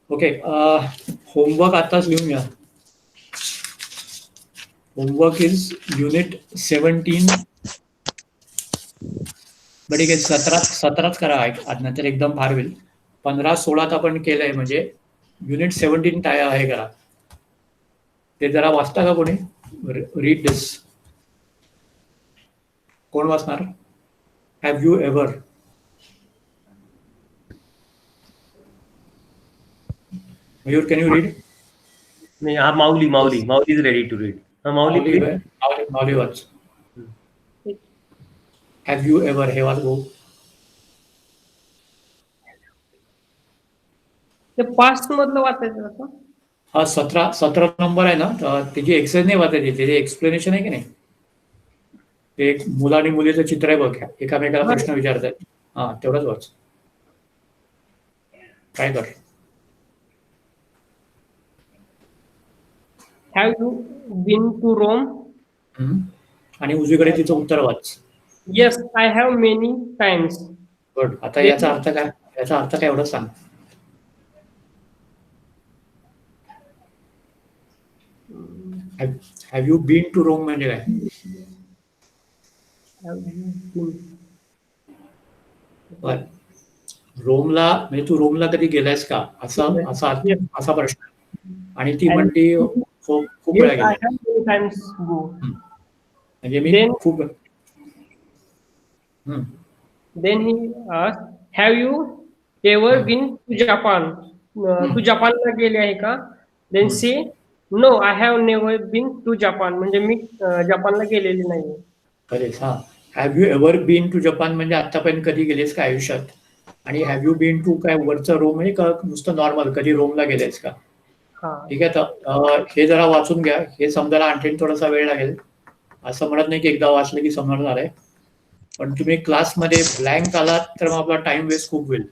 ओके, होमवर्क आताच लिहून घ्या. Homework is unit 17. बट ठीक आहे, 17च करा, नंतर एकदम फार होईल. 15-16 आपण केलंय, म्हणजे युनिट 17 आहे करा. ते जरा वाचता का कोणी? Read this. कोण वाचणार? Have you ever? Mayur, can you read? नाही, हा Mauli is ready to read. Mauli वाच. हॅव यू एव्हर हे वाच. गो. ते पास्ट मधलं वाचायचं. हा 17 नंबर आहे ना, त्याची एक्सरसाइज नाही वाचायची, त्याचे एक्सप्लेनेशन आहे की नाही. ते एक मुला आणि मुलीचं चित्र आहे बघ, एकामेकाला प्रश्न विचारतात. हा, तेवढंच वाच. काय कर. Have you been to Rome? आणि उजवीकडे तिचं उत्तर वाच. Yes, I have many times. Good. आता याचा अर्थ काय एवढं सांग. Have you been to Rome म्हणजे काय? रोमला म्हणजे तू रोमला कधी गेलायस का, असा प्रश्न. आणि ती म्हणती खूप वेळा गेली, म्हणजे मी खूप. Then he have you ever been to Japan? तू जपानला गेले आहे का? Then she no, I have never been to Japan, म्हणजे मी जपानला गेलेली नाही. अरे हा, have you ever been to Japan म्हणजे आतापर्यंत कधी गेलेस का आयुष्यात? आणि हॅव यू बीन टू काय वरचं रोम म्हणजे का नुसतं नॉर्मल कधी रोमला गेलेस का? ठीक आहे, तर हे जरा वाचून घ्या, हे समजायला आणखीन थोडासा वेळ लागेल. असं म्हणत नाही की एकदा वाचलं की समजणार आहे, पण तुम्ही क्लासमध्ये ब्लँक आलात तर मग आपला टाइम वेस्ट खूप होईल.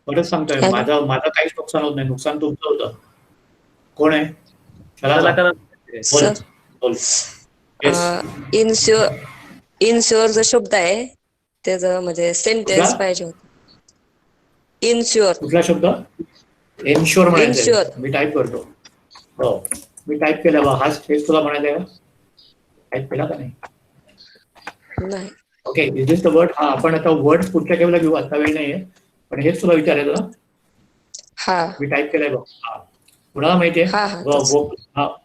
परत सांगतोय, माझं काहीच नुकसान होत नाही, नुकसान तुमचं होतं. कोण आहे? इन्श्युअर जो शब्द आहे त्याचं म्हणजे सेंटेन्स पाहिजे होतं. इन्श्युअर कुठला शब्द? एन्श्युअर म्हणायचं. मी टाईप करतो. हो, मी टाईप केला बा. हेच तुला म्हणायचं आहे का? टाईप केला का नाही? Okay, is this the word? हा, आपण आता वर्ड पुढच्या केवढा घेऊ, आता वेळ नाहीये, पण हेच तुला विचारायचं ना. मी टाईप केलंय बघ. हा, कुणाला माहितीये?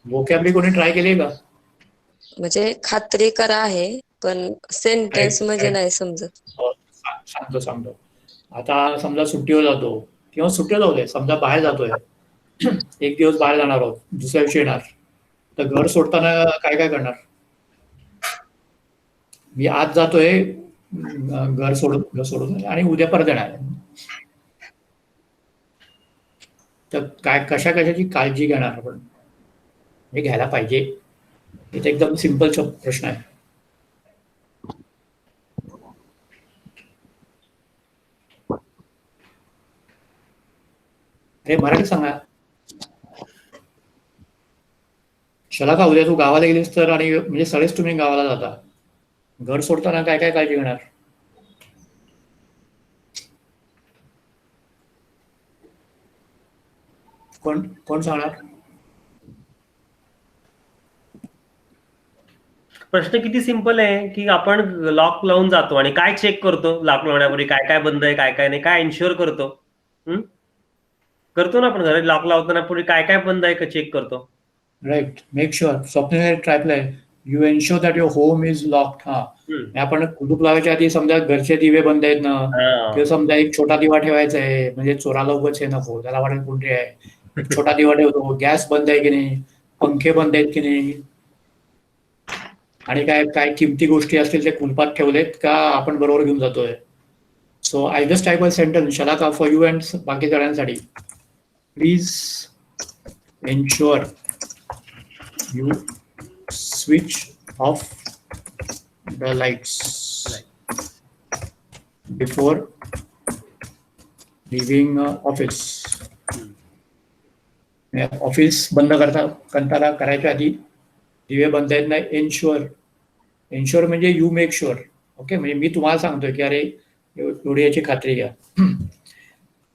व्होकॅब्युलरी कोणी ट्राय केली का? म्हणजे खात्री करा आहे, पण सेंटेन्स म्हणजे नाही समजत. सांगतो. आता समजा सुट्टीवर जातो किंवा सुट्टीवर जाऊ दे, समजा बाहेर जातोय, एक दिवस बाहेर जाणार आहोत, दुसऱ्या दिवशी येणार, तर घर सोडताना काय काय करणार? मी आज जातोय घर सोडून आणि उद्या परत येणार, तर काय कशाची काळजी घेणार आपण, हे घ्यायला पाहिजे? इथे एकदम सिंपल प्रश्न आहे. हे मराठी सांगा. शलाका, उद्या तू गावाला गेलीस तर, आणि म्हणजे सगळेच तुम्ही गावाला जाता, घर सोडताना काय काय काळजी घेणार? कोण सांगणार? प्रश्न किती सिंपल आहे की आपण लॉक लावून जातो आणि काय चेक करतो? लॉक लावण्यापूर्वी काय काय बंद आहे, काय काय नाही, काय इन्शुअर करतो? करतो ना आपण घरात लॉक लावताना पूर्वी काय काय बंद आहे का चेक करतो. Right, make sure. स्वप्नील ट्रायपलाय, you ensure that your home is locked. हा, आपण कुलूप लावायच्या आधी समजा घरचे दिवे बंद आहेत ना, किंवा समजा एक छोटा दिवा ठेवायचा आहे, म्हणजे चोराला उगाच हे नको, त्याला वाटेल कोणतरी आहे, एक छोटा दिवा ठेवतो. गॅस बंद आहे की नाही, पंखे बंद आहेत की नाही, आणि काय काय किमती गोष्टी असतील ते कुलपात ठेवलेत का आपण बरोबर घेऊन जातोय. So I just type a sentence, Shalaka, for you and बाकी सगळ्यांसाठी. Please ensure you switch off the lights before leaving office. Office बंद करताना करायच्या आधी दिवे बंद आहेत नाही, एन्श्योर म्हणजे यू मेक शुअर. ओके, म्हणजे मी तुम्हाला सांगतोय की अरे एवढी याची खात्री घ्या.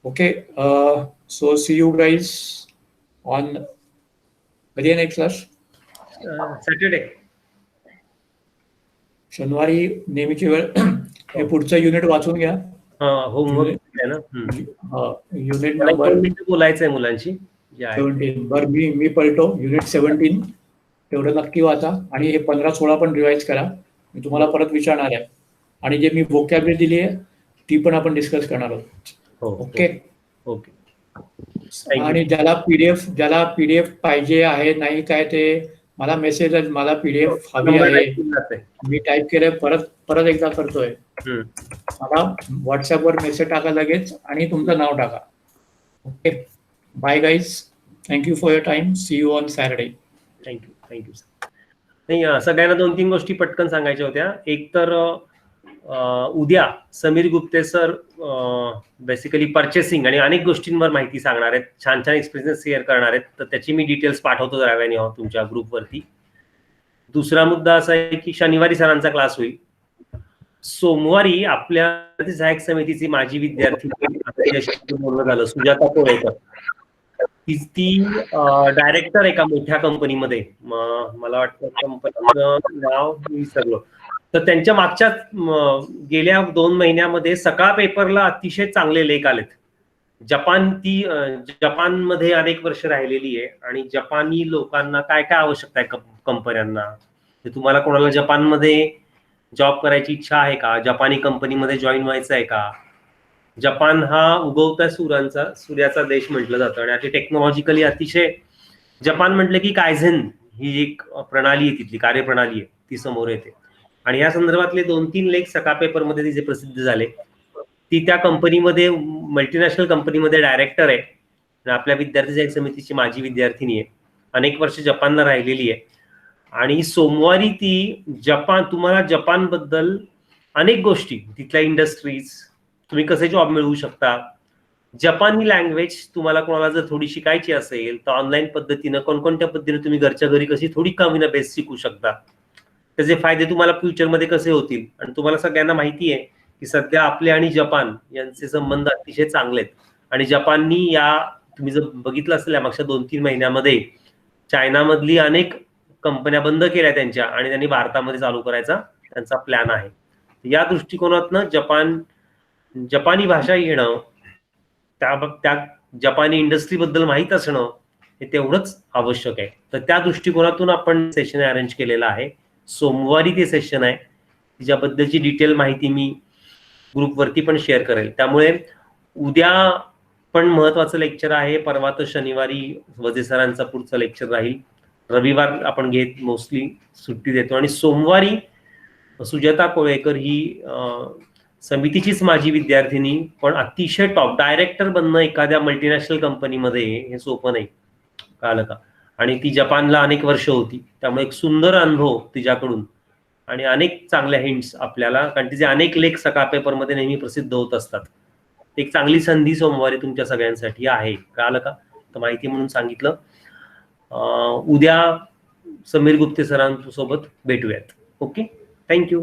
Okay, so see you guys on, कधी आहे नेक्स्ट क्लास? सॅटर्डे, शनिवारी नेहमीची वेळ. हे पुढचं युनिट वाचून घ्या. होमवर्क आहे ना. युनिट नंबर बोलायचंय मुलांशी 17. बरं, मी पळतो. युनिट 17 तेवढं नक्की वाचा, आणि हे 15-16 पण रिवाइज करा. मी तुम्हाला परत विचारणार आहे, आणि जे मी व्होकॅब्युलरी दिली आहे ती पण आपण डिस्कस करणार आहोत. Okay okay. आणि ज्याला पीडीएफ पाहिजे आहे नाही काय ते मला मेसेज, मला पीडीएफ हवी आहे, मी टाईप केलंय, परत एकदा करतोय, मला व्हॉट्सअपवर मेसेज टाका लगेच आणि तुमचं नाव टाका. Okay, bye guys, thank you for your time, see you on Saturday. Thank you. नाही, सगळ्यांना 2-3 गोष्टी पटकन सांगायच्या होत्या. एक तर उद्या Sameer Gupte sir basically purchasing आणि अनेक गोष्टींवर माहिती सांगणार आहेत, छान छान एक्सपिरियन्स शेअर करणार आहेत, तर त्याची मी डिटेल्स पाठवतो जराव्याने तुमच्या ग्रुपवरती. दुसरा मुद्दा असा आहे की शनिवारी सरांचा क्लास होईल. सोमवारी आपल्या सहाय्यक समितीची माजी विद्यार्थी बोलणं झालं, सुजाता कोळेकर, ती डायरेक्टर एका मोठ्या कंपनीमध्ये, मला वाटतं कंपनीचं नाव विसरलो, तर त्यांच्या मागच्या गेल्या 2 महिन्यामध्ये सकाळ पेपरला अतिशय चांगले लेख आलेत. जपानमध्ये अनेक वर्ष राहिलेली आहे, आणि जपानी लोकांना काय काय आवश्यकता आहे कंपन्यांना, तुम्हाला कोणाला जपानमध्ये जॉब करायची इच्छा आहे का, जपानी कंपनीमध्ये जॉईन व्हायचं आहे का. जपान हा उगवत्या सूर्याचा देश म्हटलं जातं, आणि अति टेक्नॉलॉजिकली अतिशय, जपान म्हटलं की कायझेन ही एक प्रणाली आहे, तिथली कार्यप्रणाली आहे, ती समोर येते. आणि या संदर्भातले 2-3 लेख सकाळ पेपरमध्ये तिचे प्रसिद्ध झाले. ती त्या कंपनीमध्ये, मल्टीनॅशनल कंपनीमध्ये डायरेक्टर आहे, आपल्या विद्यार्थी सहाय्यक समितीची माजी विद्यार्थिनी आहे, अनेक वर्ष जपानला राहिलेली आहे. आणि सोमवारी ती तुम्हाला जपानबद्दल अनेक गोष्टी, तिथल्या इंडस्ट्रीज, तुम्ही कसे जॉब मिळवू शकता, जपानी लँग्वेज तुम्हाला कोणाला जर थोडी शिकायची असेल तर ऑनलाईन पद्धतीनं कोणकोणत्या पद्धतीने तुम्ही घरच्या घरी कशी थोडी कमी बेस शिकू शकता, त्याचे फायदे तुम्हाला फ्युचरमध्ये कसे होतील. आणि तुम्हाला सगळ्यांना माहिती आहे की सध्या आपले आणि जपान यांचे संबंध अतिशय चांगले आहेत, आणि जपाननी तुम्ही जर बघितलं असेल मागच्या 2-3 महिन्यामध्ये चायनामधली अनेक कंपन्या बंद केल्या त्यांच्या, आणि त्यांनी भारतामध्ये चालू करायचा त्यांचा प्लॅन आहे. या दृष्टिकोनातनं जपानी भाषा येणं, त्या जपानी इंडस्ट्रीबद्दल माहीत असणं हे तेवढंच आवश्यक आहे. तर त्या दृष्टिकोनातून आपण सेशन अरेंज केलेलं आहे. सोमवारी ते सेशन आहे, तिच्याबद्दलची डिटेल माहिती मी ग्रुपवरती पण शेअर करेल. त्यामुळे उद्या पण महत्वाचं लेक्चर आहे, परवा तर शनिवारी वजे सरांचा पुढचा लेक्चर राहील, रविवार आपण घेत मोस्टली सुट्टी देतो, आणि सोमवारी सुजाता कोळेकर ही समितीचीच माझी विद्यार्थिनी, पण अतिशय टॉप डायरेक्टर बनणं एखाद्या मल्टीनॅशनल कंपनीमध्ये हे सोपं नाही, कळलं का. आणि ती जपानला अनेक वर्ष होती, त्यामुळे एक सुंदर अनुभव तिच्याकडून आणि अनेक चांगल्या हिंट्स आपल्याला, कारण तिचे अनेक लेख सकाळ पेपरमध्ये नेहमी प्रसिद्ध होत असतात. एक चांगली संधी सोमवारी तुमच्या सगळ्यांसाठी आहे, कळलं का. तर माहिती म्हणून सांगितलं. उद्या समीर गुप्ते सरांसोबत भेटूयात. Okay, thank you.